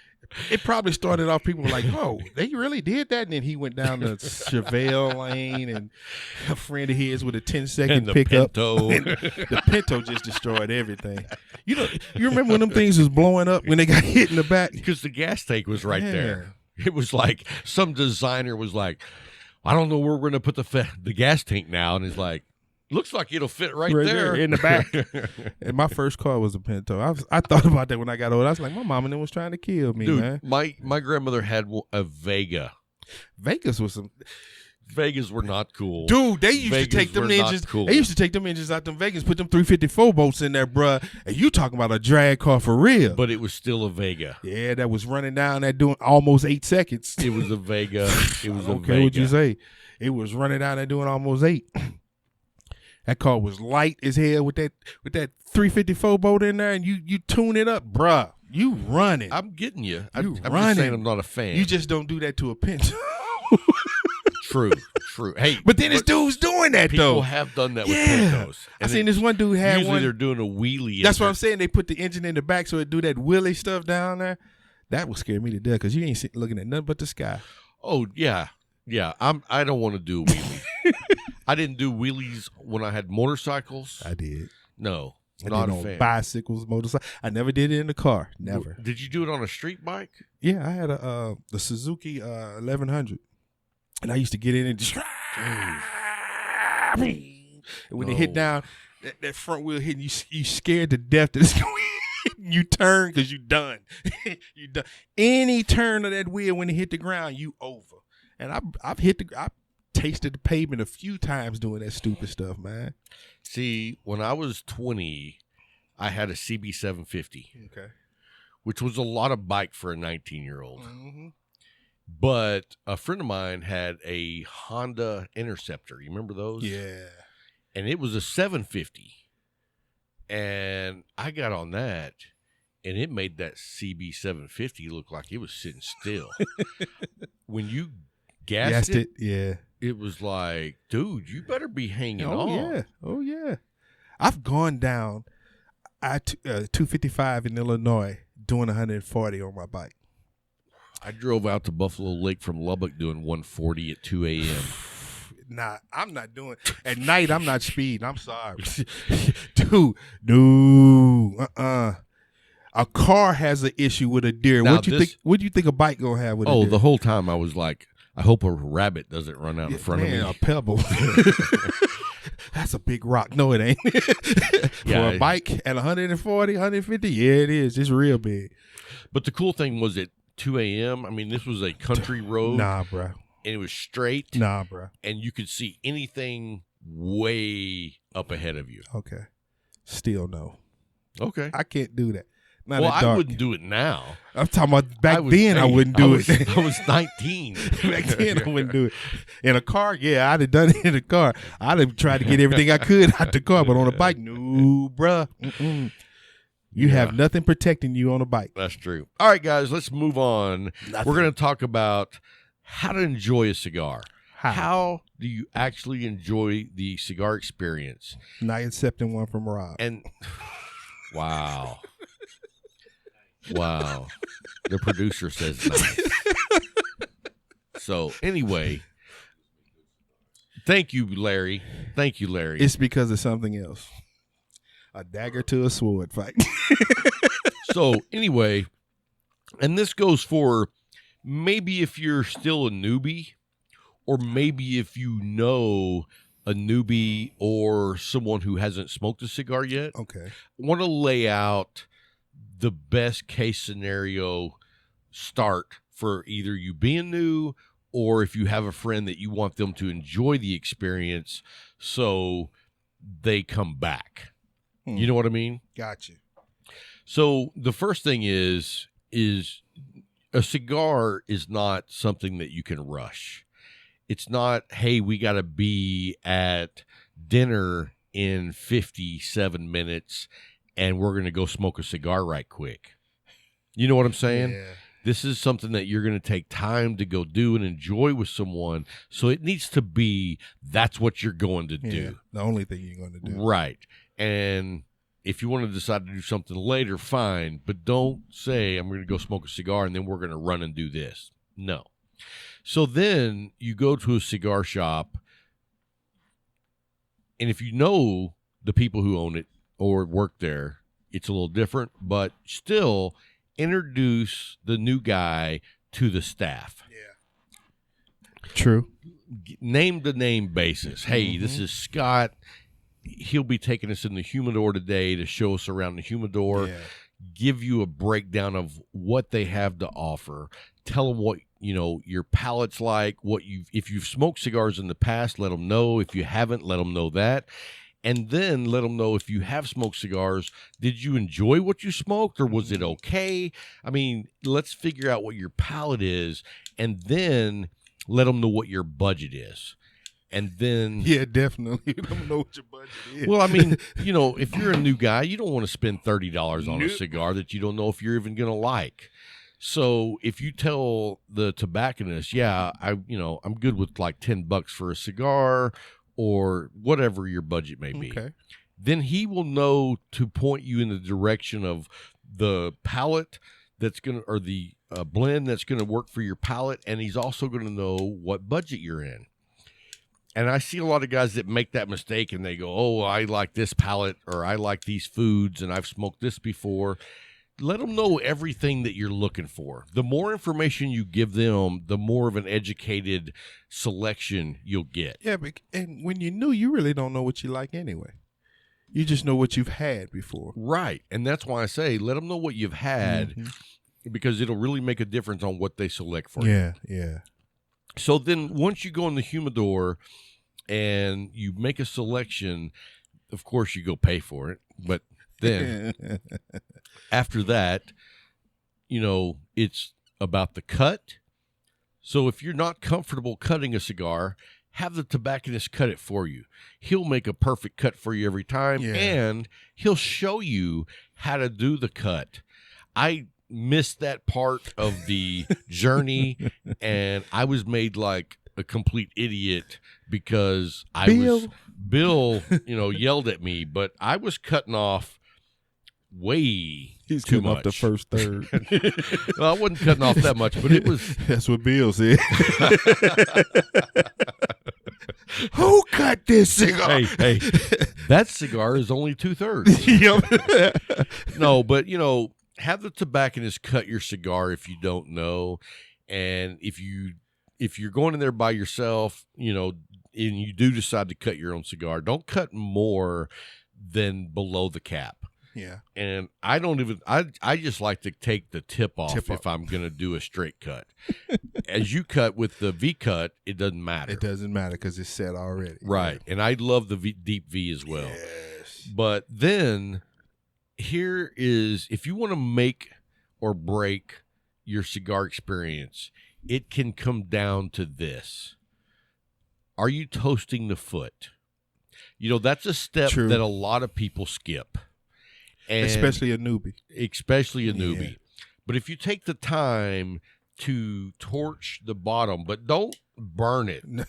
probably started off, people were like, oh, they really did that? And then he went down the Chevelle lane, and a friend of his with a 10-second pickup. Pinto. And the Pinto just destroyed everything. You know, you remember when them things was blowing up when they got hit in the back? Because the gas tank was right there. It was like some designer was like, I don't know where we're going to put the gas tank now. And it's like, looks like it'll fit right there. In the back. And my first car was a Pinto. I thought about that when I got old. I was like, my mom and them was trying to kill me, dude, man. My grandmother had a Vega. Vegas were not cool. Dude, they used to take them engines. Cool. They used to take them engines out them Vegas, put them 354 bolts in there, bruh. And you talking about a drag car for real. But it was still a Vega. Yeah, that was running down that doing almost 8 seconds. It was a Vega. It was a Vega. Okay, what'd you say? It was running down there doing almost 8. That car was light as hell with that 354 bolt in there, and you tune it up, bruh. You running. I'm getting you. I'm just saying I'm not a fan. You just don't do that to a Pinto. True. Hey, but then this dude's doing that people though. People have done that with Pintos. I seen this one dude had usually one. They're doing a wheelie. That's what I'm saying. They put the engine in the back so it do that wheelie stuff down there. That would scare me to death because you ain't looking at nothing but the sky. Oh yeah. I don't want to do a wheelie. I didn't do wheelies when I had motorcycles. I did. No, not a fan. Bicycles, motorcycles. I never did it in the car. Never. Did you do it on a street bike? Yeah, I had the Suzuki 1100. And I used to get in and just, and when it hit down, that front wheel hitting you scared to death that it's going to hit. You turn because you done. You done. Any turn of that wheel when it hit the ground, you over. And I've tasted the pavement a few times doing that stupid stuff, man. See, when I was 20, I had a CB750. Okay. Which was a lot of bike for a 19-year-old. Mm-hmm. But a friend of mine had a Honda Interceptor. You remember those? Yeah. And it was a 750. And I got on that, and it made that CB 750 look like it was sitting still. When you gassed it, yeah. It was like, dude, you better be hanging on. Oh, yeah. I've gone down 255 in Illinois doing 140 on my bike. I drove out to Buffalo Lake from Lubbock doing 140 at 2 a.m. Nah, I'm not doing at night. I'm not speeding. I'm sorry, dude. A car has an issue with a deer. Now What do you think a bike gonna have with a deer? The whole time I was like, I hope a rabbit doesn't run out in front of me. A pebble. That's a big rock. No, it ain't. For a bike at 140, 150, yeah, it is. It's real big. But the cool thing was at 2 a.m., I mean, this was a country road. Nah, bro. And it was straight. Nah, bro. And you could see anything way up ahead of you. Okay. Still no. Okay. I can't do that. Not well, at dark. I wouldn't do it now. I'm talking about back then. I wouldn't do it. I was 19. Back then, I wouldn't do it. In a car, yeah, I'd have done it in a car. I'd have tried to get everything I could out the car, but on a bike, no, bruh. You have nothing protecting you on a bike. That's true. All right, guys, let's move on. We're going to talk about how to enjoy a cigar. How do you actually enjoy the cigar experience? Not accepting one from Rob. And wow. Wow. The producer says nice. So anyway, thank you, Larry. Thank you, Larry. It's because of something else. A dagger to a sword fight. So anyway, and this goes for maybe if you're still a newbie, or maybe if you know a newbie or someone who hasn't smoked a cigar yet. Okay. I want to lay out the best case scenario start for either you being new or if you have a friend that you want them to enjoy the experience so they come back. You know what I mean? Gotcha. So the first thing is a cigar is not something that you can rush. It's not, hey, we got to be at dinner in 57 minutes and we're going to go smoke a cigar right quick. You know what I'm saying? Yeah. This is something that you're going to take time to go do and enjoy with someone. So it needs to be, that's what you're going to do. The only thing you're going to do. Right. And if you want to decide to do something later, fine. But don't say, I'm going to go smoke a cigar and then we're going to run and do this. No. So then you go to a cigar shop, and if you know the people who own it or work there, it's a little different, but still introduce the new guy to the staff. Yeah. True. Name to name basis. Hey, this is Scott. He'll be taking us in the humidor today to show us around the humidor, give you a breakdown of what they have to offer. Tell them what, you know, your palate's like, if you've smoked cigars in the past, let them know. If you haven't, let them know that. And then let them know if you have smoked cigars, did you enjoy what you smoked or was it okay? I mean, let's figure out what your palate is and then let them know what your budget is. And then... Yeah, definitely. You don't know what your budget is. Well, I mean, you know, if you're a new guy, you don't want to spend $30 on a cigar that you don't know if you're even going to like. So if you tell the tobacconist, yeah, I'm good with like $10 for a cigar or whatever your budget may be, then he will know to point you in the direction of the palate that's going to, or the blend that's going to work for your palate. And he's also going to know what budget you're in. And I see a lot of guys that make that mistake and they go, oh, I like this palate or I like these foods and I've smoked this before. Let them know everything that you're looking for. The more information you give them, the more of an educated selection you'll get. Yeah, and when you're new, you really don't know what you like anyway. You just know what you've had before. Right, and that's why I say let them know what you've had because it'll really make a difference on what they select for you. Yeah, yeah. So then once you go in the humidor and you make a selection, of course you go pay for it, but then after that, you know, it's about the cut. So if you're not comfortable cutting a cigar, have the tobacconist cut it for you. He'll make a perfect cut for you every time, and he'll show you how to do the cut. I missed that part of the journey, and I was made like a complete idiot because Bill, you know, yelled at me, but I was cutting off way too much. Off the first third. Well, I wasn't cutting off that much, but it was. That's what Bill said. Who cut this cigar? Hey, that cigar is only 2/3. No, but you know, have the tobacconist cut your cigar if you don't know, and if you if you're going in there by yourself, and you do decide to cut your own cigar, don't cut more than below the cap. Yeah. And I just like to take the tip off if I'm going to do a straight cut. As you cut with the V cut, it doesn't matter. It doesn't matter because it's set already. Right. Yeah. And I love the deep V as well. Yes. But then here is, if you want to make or break your cigar experience, it can come down to this. Are you toasting the foot? That's a step True. that a lot of people skip. And especially a newbie. Yeah. But if you take the time to torch the bottom, but don't burn it. No.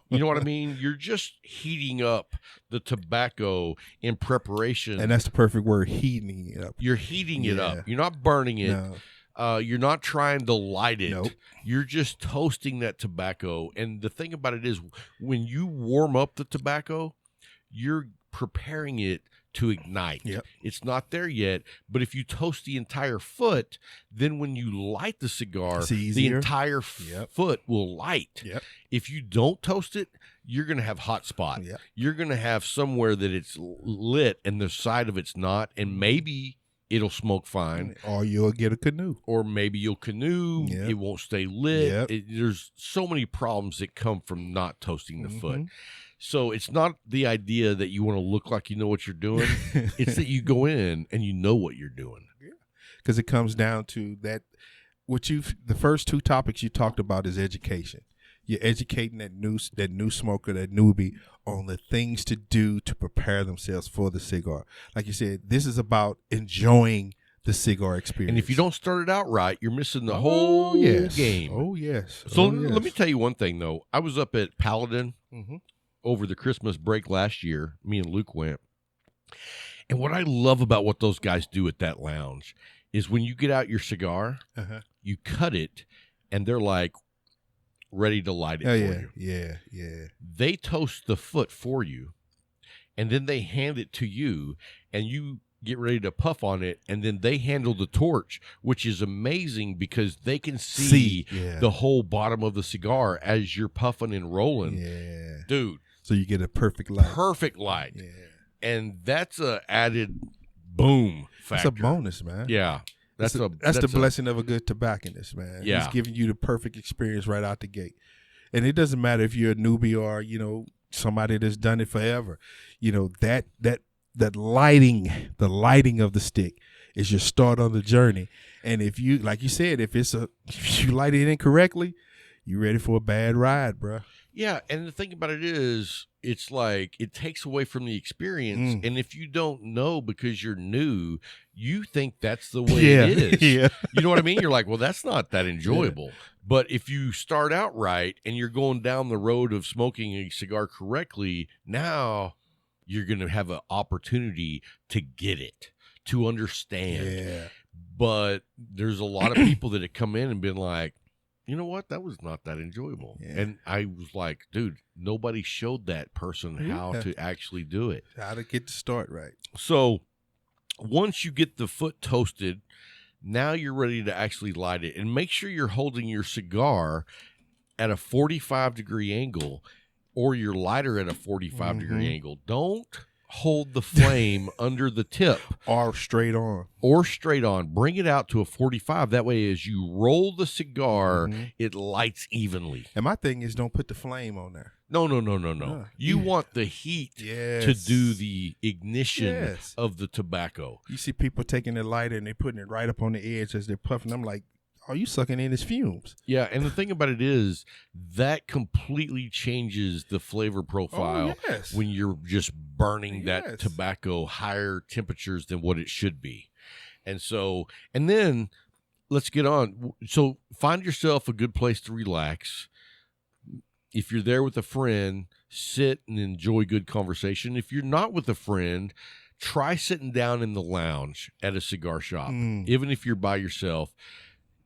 You know what I mean? You're just heating up the tobacco in preparation. And that's the perfect word, heating it up. You're heating it up. You're not burning it. No. You're not trying to light it. Nope. You're just toasting that tobacco. And the thing about it is, when you warm up the tobacco, you're preparing it to ignite. Yep. It's not there yet, but if you toast the entire foot, then when you light the cigar, the entire foot will light. Yep. If you don't toast it, you're going to have hot spot. Yep. You're going to have somewhere that it's lit and the side of it's not, and maybe it'll smoke fine. Or you'll get a canoe. Or maybe you'll canoe. Yep. It won't stay lit. Yep. There's so many problems that come from not toasting the foot. So it's not the idea that you want to look like you know what you're doing. It's that you go in and you know what you're doing. Yeah. Because it comes down to that. The first two topics you talked about is education. You're educating that new smoker, that newbie, on the things to do to prepare themselves for the cigar. Like you said, this is about enjoying the cigar experience. And if you don't start it out right, you're missing the whole game. Oh, yes. So let me tell you one thing, though. I was up at Paladin over the Christmas break last year. Me and Luke went. And what I love about what those guys do at that lounge is when you get out your cigar, you cut it, and they're like ready to light it for you. Yeah. They toast the foot for you, and then they hand it to you, and you get ready to puff on it, and then they handle the torch, which is amazing because they can see the whole bottom of the cigar as you're puffing and rolling. Yeah. Dude. So you get a perfect light. Perfect light. Yeah. And that's a added boom factor. That's a bonus, man. Yeah. That's the blessing of a good tobacconist, man. Yeah. He's giving you the perfect experience right out the gate. And it doesn't matter if you're a newbie or, somebody that's done it forever. That lighting, the lighting of the stick is your start on the journey. And if you, like you said, if you light it incorrectly, you're ready for a bad ride, bro. Yeah, and the thing about it is, it's like it takes away from the experience. And if you don't know because you're new, you think that's the way it is. Yeah. You know what I mean? You're like, well, that's not that enjoyable. Yeah. But if you start out right and you're going down the road of smoking a cigar correctly, now you're going to have an opportunity to get it, to understand. Yeah. But there's a lot of people that have come in and been like, you know what? That was not that enjoyable. Yeah. And I was like, dude, nobody showed that person how to actually do it. How to get the start right. So once you get the foot toasted, now you're ready to actually light it. And make sure you're holding your cigar at a 45-degree angle or your lighter at a 45-degree angle. Don't hold the flame under the tip. Or straight on. Bring it out to a 45. That way, as you roll the cigar, it lights evenly. And my thing is, don't put the flame on there. No. You want the heat to do the ignition of the tobacco. You see people taking their lighter and they're putting it right up on the edge as they're puffing. I'm like, are you sucking in his fumes? Yeah, and the thing about it is that completely changes the flavor profile when you're just burning that tobacco higher temperatures than what it should be. And then let's get on. So find yourself a good place to relax. If you're there with a friend, sit and enjoy good conversation. If you're not with a friend, try sitting down in the lounge at a cigar shop. Even if you're by yourself,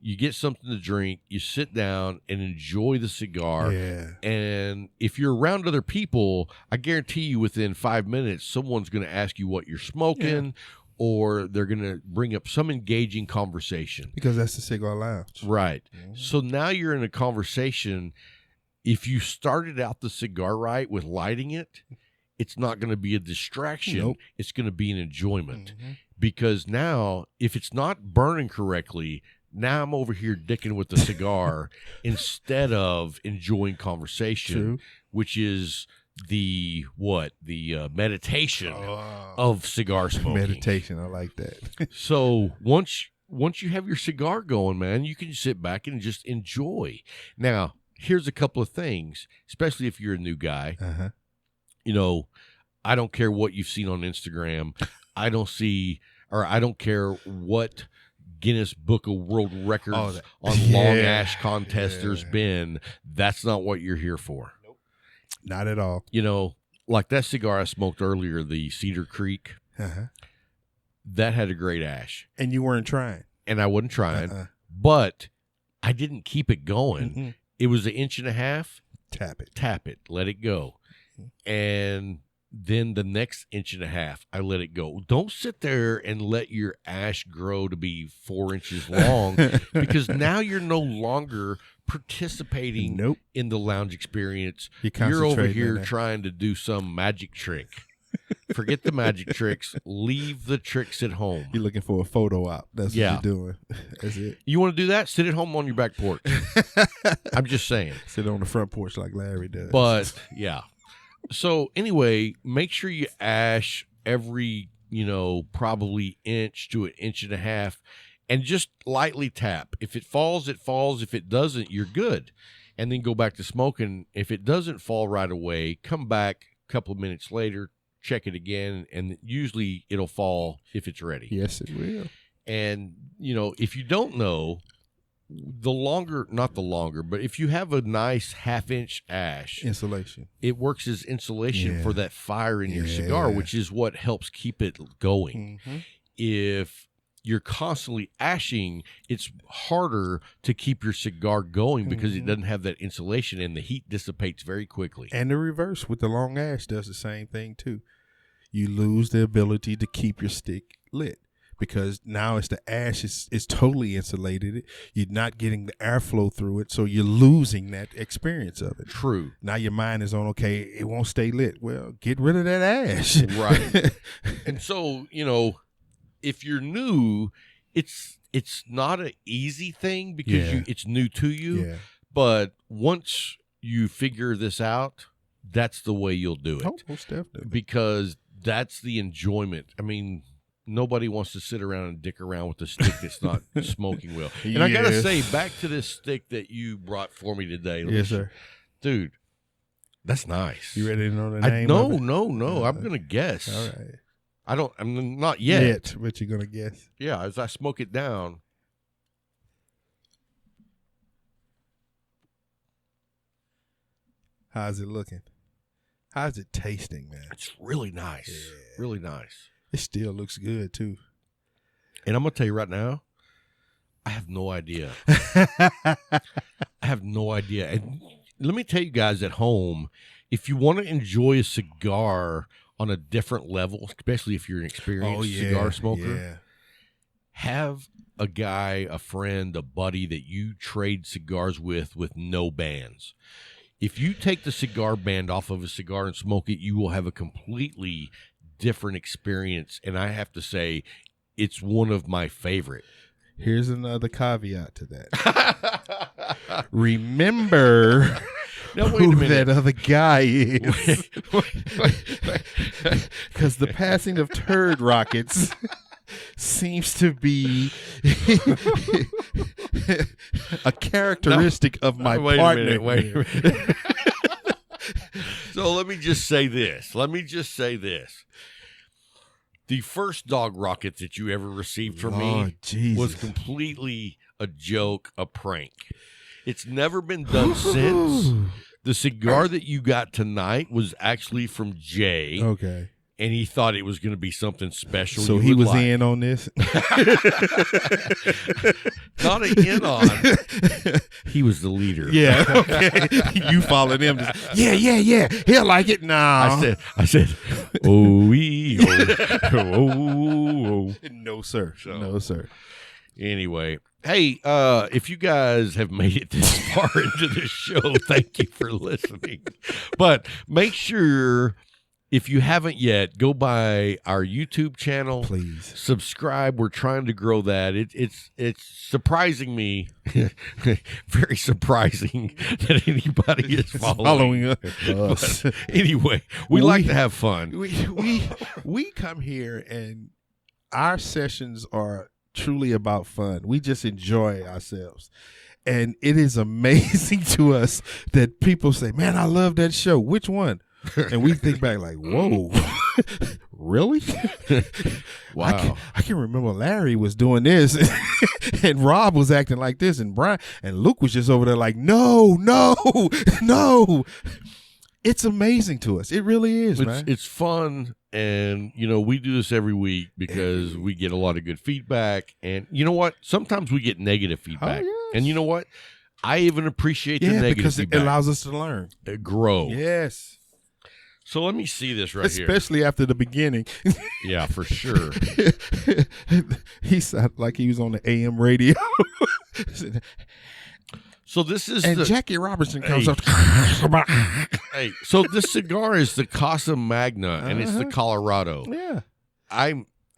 you get something to drink, you sit down and enjoy the cigar. Yeah. And if you're around other people, I guarantee you within 5 minutes, someone's going to ask you what you're smoking, or they're going to bring up some engaging conversation. Because that's the cigar lounge. Right. So now you're in a conversation if you started out the cigar right with lighting it, it's not going to be a distraction. Nope. It's going to be an enjoyment. Mm-hmm. Because now, if it's not burning correctly, now I'm over here dicking with the cigar instead of enjoying conversation, True. which is the meditation of cigar smoking. Meditation, I like that. So once you have your cigar going, man, you can sit back and just enjoy. Now, here's a couple of things, especially if you're a new guy. Uh-huh. You know, I don't care what you've seen on Instagram. I don't care what Guinness Book of World Records on long ash contest there's been. That's not what you're here for. Nope. Not at all. You know, like that cigar I smoked earlier, the Cedar Creek, that had a great ash. And you weren't trying. And I wasn't trying, but I didn't keep it going. Mm-mm. It was 1.5 inches. Tap it. Let it go. And then the next 1.5 inches, I let it go. Don't sit there and let your ash grow to be 4 inches long because now you're no longer participating in the lounge experience. You're over here trying to do some magic trick. Forget the magic tricks. Leave the tricks at home. You're looking for a photo op. That's what you're doing. That's it. You want to do that? Sit at home on your back porch. I'm just saying. Sit on the front porch like Larry does. But, yeah. So, anyway, make sure you ash every, probably 1 to 1.5 inches and just lightly tap. If it falls, it falls. If it doesn't, you're good. And then go back to smoking. If it doesn't fall right away, come back a couple of minutes later, check it again, and usually it'll fall if it's ready. Yes, it will. And, if you don't know, not the longer, but if you have a nice 1/2 inch ash, insulation, it works as insulation for that fire in your cigar, which is what helps keep it going. Mm-hmm. If you're constantly ashing, it's harder to keep your cigar going because it doesn't have that insulation and the heat dissipates very quickly. And the reverse with the long ash does the same thing too. You lose the ability to keep your stick lit because now it's the ash is totally insulated. You're not getting the airflow through it, so you're losing that experience of it. True. Now your mind is on, okay, it won't stay lit. Well, get rid of that ash. Right. And so, if you're new, it's not an easy thing because it's new to you. Yeah. But once you figure this out, that's the way you'll do it. Oh, most definitely. Because that's the enjoyment. I mean, nobody wants to sit around and dick around with a stick that's not smoking well. And I got to say, back to this stick that you brought for me today. Yes, sir. Dude, that's nice. You ready to know the name? No. I'm going to guess. All right. I'm not yet. But you're going to guess. Yeah, as I smoke it down. How's it looking? How's it tasting, man? It's really nice. Yeah. Really nice. It still looks good, too. And I'm going to tell you right now, I have no idea. I have no idea. And let me tell you guys at home, if you want to enjoy a cigar on a different level, especially if you're an experienced cigar smoker, have a guy, a friend, a buddy that you trade cigars with no bands. If you take the cigar band off of a cigar and smoke it, you will have a completely different experience. And I have to say, it's one of my favorite. Here's another caveat to that. Remember who that other guy is. Because the passing of turd rockets seems to be a characteristic of my partner. Wait a minute. So let me just say this. The first dog rocket that you ever received from me was completely a joke, a prank. It's never been done since. The cigar that you got tonight was actually from Jay. Okay. And he thought it was going to be something special. So he was in on this? Not an in on. He was the leader. Yeah, okay. You followed him. Yeah. He'll like it. Nah. I said, oh. No, sir. No, sir. Anyway, Hey, if you guys have made it this far into the show, thank you for listening. But make sure, if you haven't yet, go by our YouTube channel. Please subscribe. We're trying to grow that. It's surprising me, very surprising that anybody is following us. But anyway, we like to have fun. We come here and our sessions are truly about fun. We just enjoy ourselves. And it is amazing to us that people say, man, I love that show. Which one? And we think back like, whoa, really? Wow. I can remember Larry was doing this and Rob was acting like this and Bryant and Luke was just over there like, no. It's amazing to us. It really is, man. It's fun. And, we do this every week because we get a lot of good feedback. And you know what? Sometimes we get negative feedback. Oh, yes. And you know what? I even appreciate the negative because feedback. it allows us to learn. Grow. Yes. So let me see this right here. Especially after the beginning. Yeah, for sure. He sounded like he was on the AM radio. So this is Jackie Robinson comes up. Hey, so this cigar is the Casa Magna, and it's the Colorado. Yeah.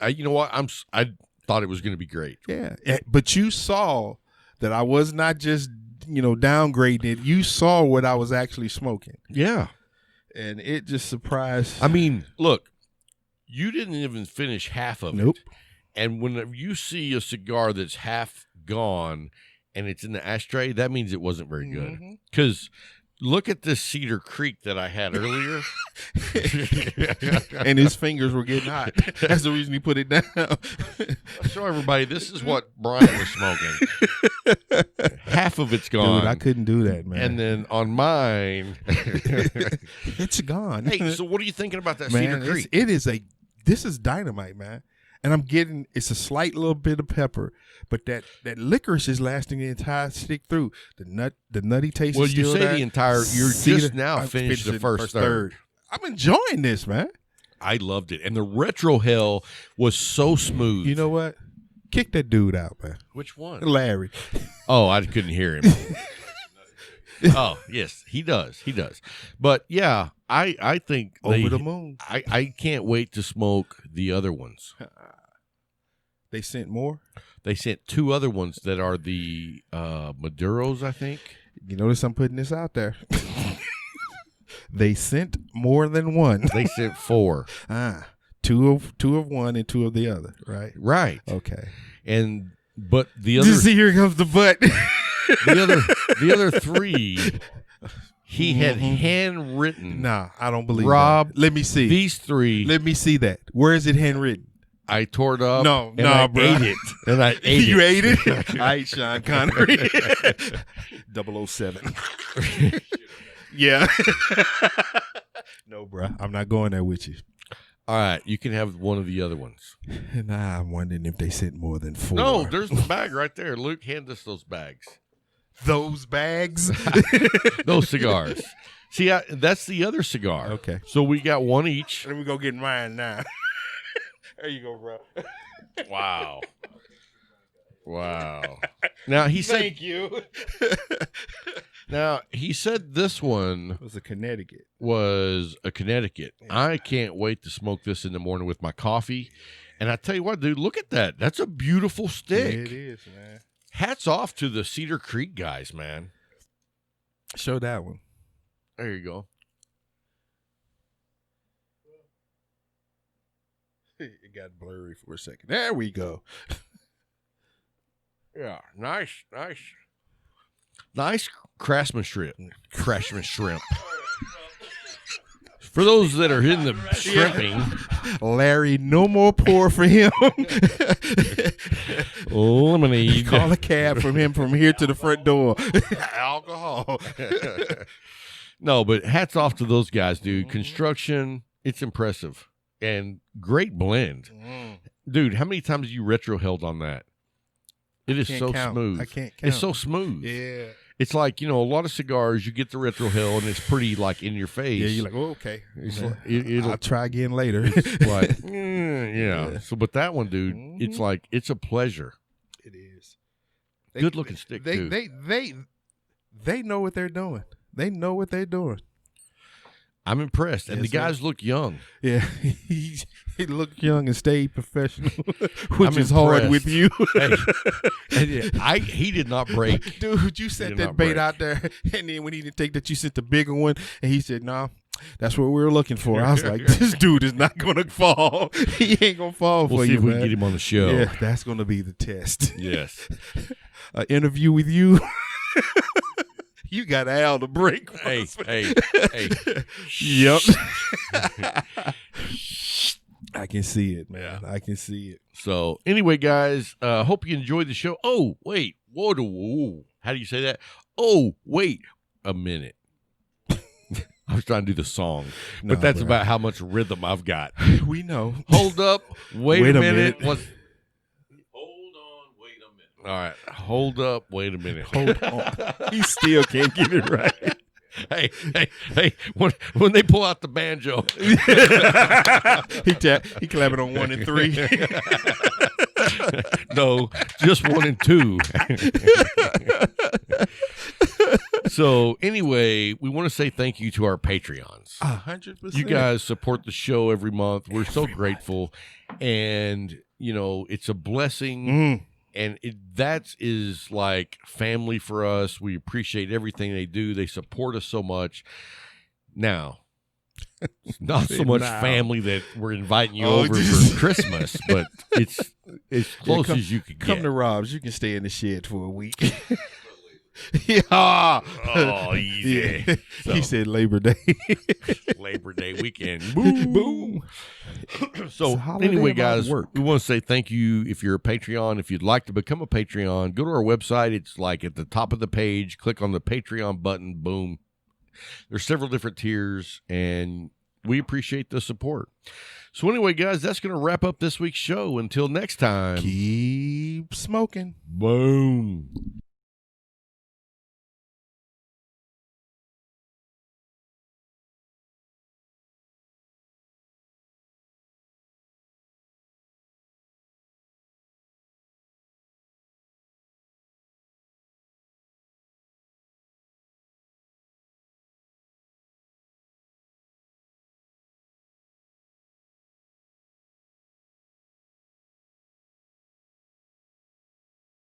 You know what? I thought it was going to be great. Yeah. But you saw that I was not just, downgrading it. You saw what I was actually smoking. Yeah. And it just surprised. I mean, look, you didn't even finish half of Nope. it. And when you see a cigar that's half gone and it's in the ashtray, that means it wasn't very good. Because look at this Cedar Creek that I had earlier. And his fingers were getting hot. That's the reason he put it down. Show everybody, this is what Bryant was smoking. Half of it's gone. Dude, I couldn't do that, man. And then on mine, it's gone. Hey, so what are you thinking about that Man, Cedar Creek? This is dynamite, man. And I'm getting, it's a slight little bit of pepper, but that licorice is lasting the entire stick through. The nutty taste Well, is you still say there. the entire, you're just now finished the first third. I'm enjoying this, man. I loved it. And the retro hell was so smooth. You know what? Kick that dude out, man. Which one? Larry. Oh, I couldn't hear him. Oh, yes, he does. He does. But yeah, I think Over the moon. I can't wait to smoke the other ones. They sent more? They sent two other ones that are the Maduros, I think. You notice I'm putting this out there. They sent more than one. They sent 4. Two of one and 2 of the other, right? Right. Okay. But the other See, here comes the butt. the other 3 he had handwritten. Nah, I don't believe Rob, that. Let me see. These 3. Let me see that. Where is it handwritten? I tore it up. No, I bro. ate it. And I ate You it. ate it? I ate Sean Connery. 007. Yeah. No, bro. I'm not going there with you. All right, you can have one of the other ones. Nah, I'm wondering if they sent more than 4. No, there's the bag right there. Luke, hand us those bags. Those bags? Those cigars. See, that's the other cigar. Okay. So we got one each. Let me go get mine now. There you go, bro. Wow. Wow. Now he said. Thank you. Now he said this one It was a Connecticut. was a Connecticut. I can't wait to smoke this in the morning with my coffee. And I tell you what, dude, look at that. That's a beautiful stick. It is, man. Hats off to the Cedar Creek guys, man. Show that one. There you go. It got blurry for a second. There we go. Yeah, nice craftsmanship. For those that are in the shrimping, Larry, no more pour for him. lemonade. Call a cab from him from here to the front door. Alcohol. No, but hats off to those guys, dude. Construction, it's impressive. And great blend. Dude, how many times you retro held on that? It is so smooth. I can't count. It's so smooth. Yeah. It's like, a lot of cigars, you get the retro hell and it's pretty like in your face. Yeah, you're like, oh, okay. It'll I'll try again later. like, yeah. So, but that one, dude, it's like, it's a pleasure. It is. Good looking stick too. They know what they're doing. They know what they're doing. I'm impressed, and Yes, the guys look young. Yeah, he looked young and stayed professional, which I'm is hard with you. He did not break. Dude, you set that bait out there, and then when he didn't take that, you sent the bigger one, and he said, "No, that's what we were looking for." I was like, "This dude is not going to fall. He ain't going to fall We'll for see you, if we man." can get him on the show. Yeah, that's going to be the test. Yes. An interview with you. You got Al to break. Hey. Yep. I can see it, man. I can see it. So anyway, guys, hope you enjoyed the show. Oh, wait. Whoa. How do you say that? Oh, wait a minute. I was trying to do the song, but that's about how much rhythm I've got. We know. Hold up. Wait a minute. Hold on. Wait a minute. All right. Hold up. Wait a minute. Hold on. He still can't get it right. Hey! When they pull out the banjo, he clapping on 1 and 3. No, just 1 and 2. So anyway, we want to say thank you to our Patreons. 100%. You guys support the show every month. We're so grateful, and it's a blessing. And that is like family for us. We appreciate everything they do. They support us so much. Now, it's not so much family that we're inviting you over for Christmas, but it's as close as you could get. Come to Rob's. You can stay in the shed for a week. Yeah. Oh, easy. Yeah. So, he said Labor Day. Labor Day weekend. Boom. So anyway, guys, we want to say thank you if you're a Patreon. If you'd like to become a Patreon, go to our website. It's like at the top of the page. Click on the Patreon button. Boom. There's several different tiers, and we appreciate the support. So anyway, guys, that's going to wrap up this week's show. Until next time. Keep smoking. Boom.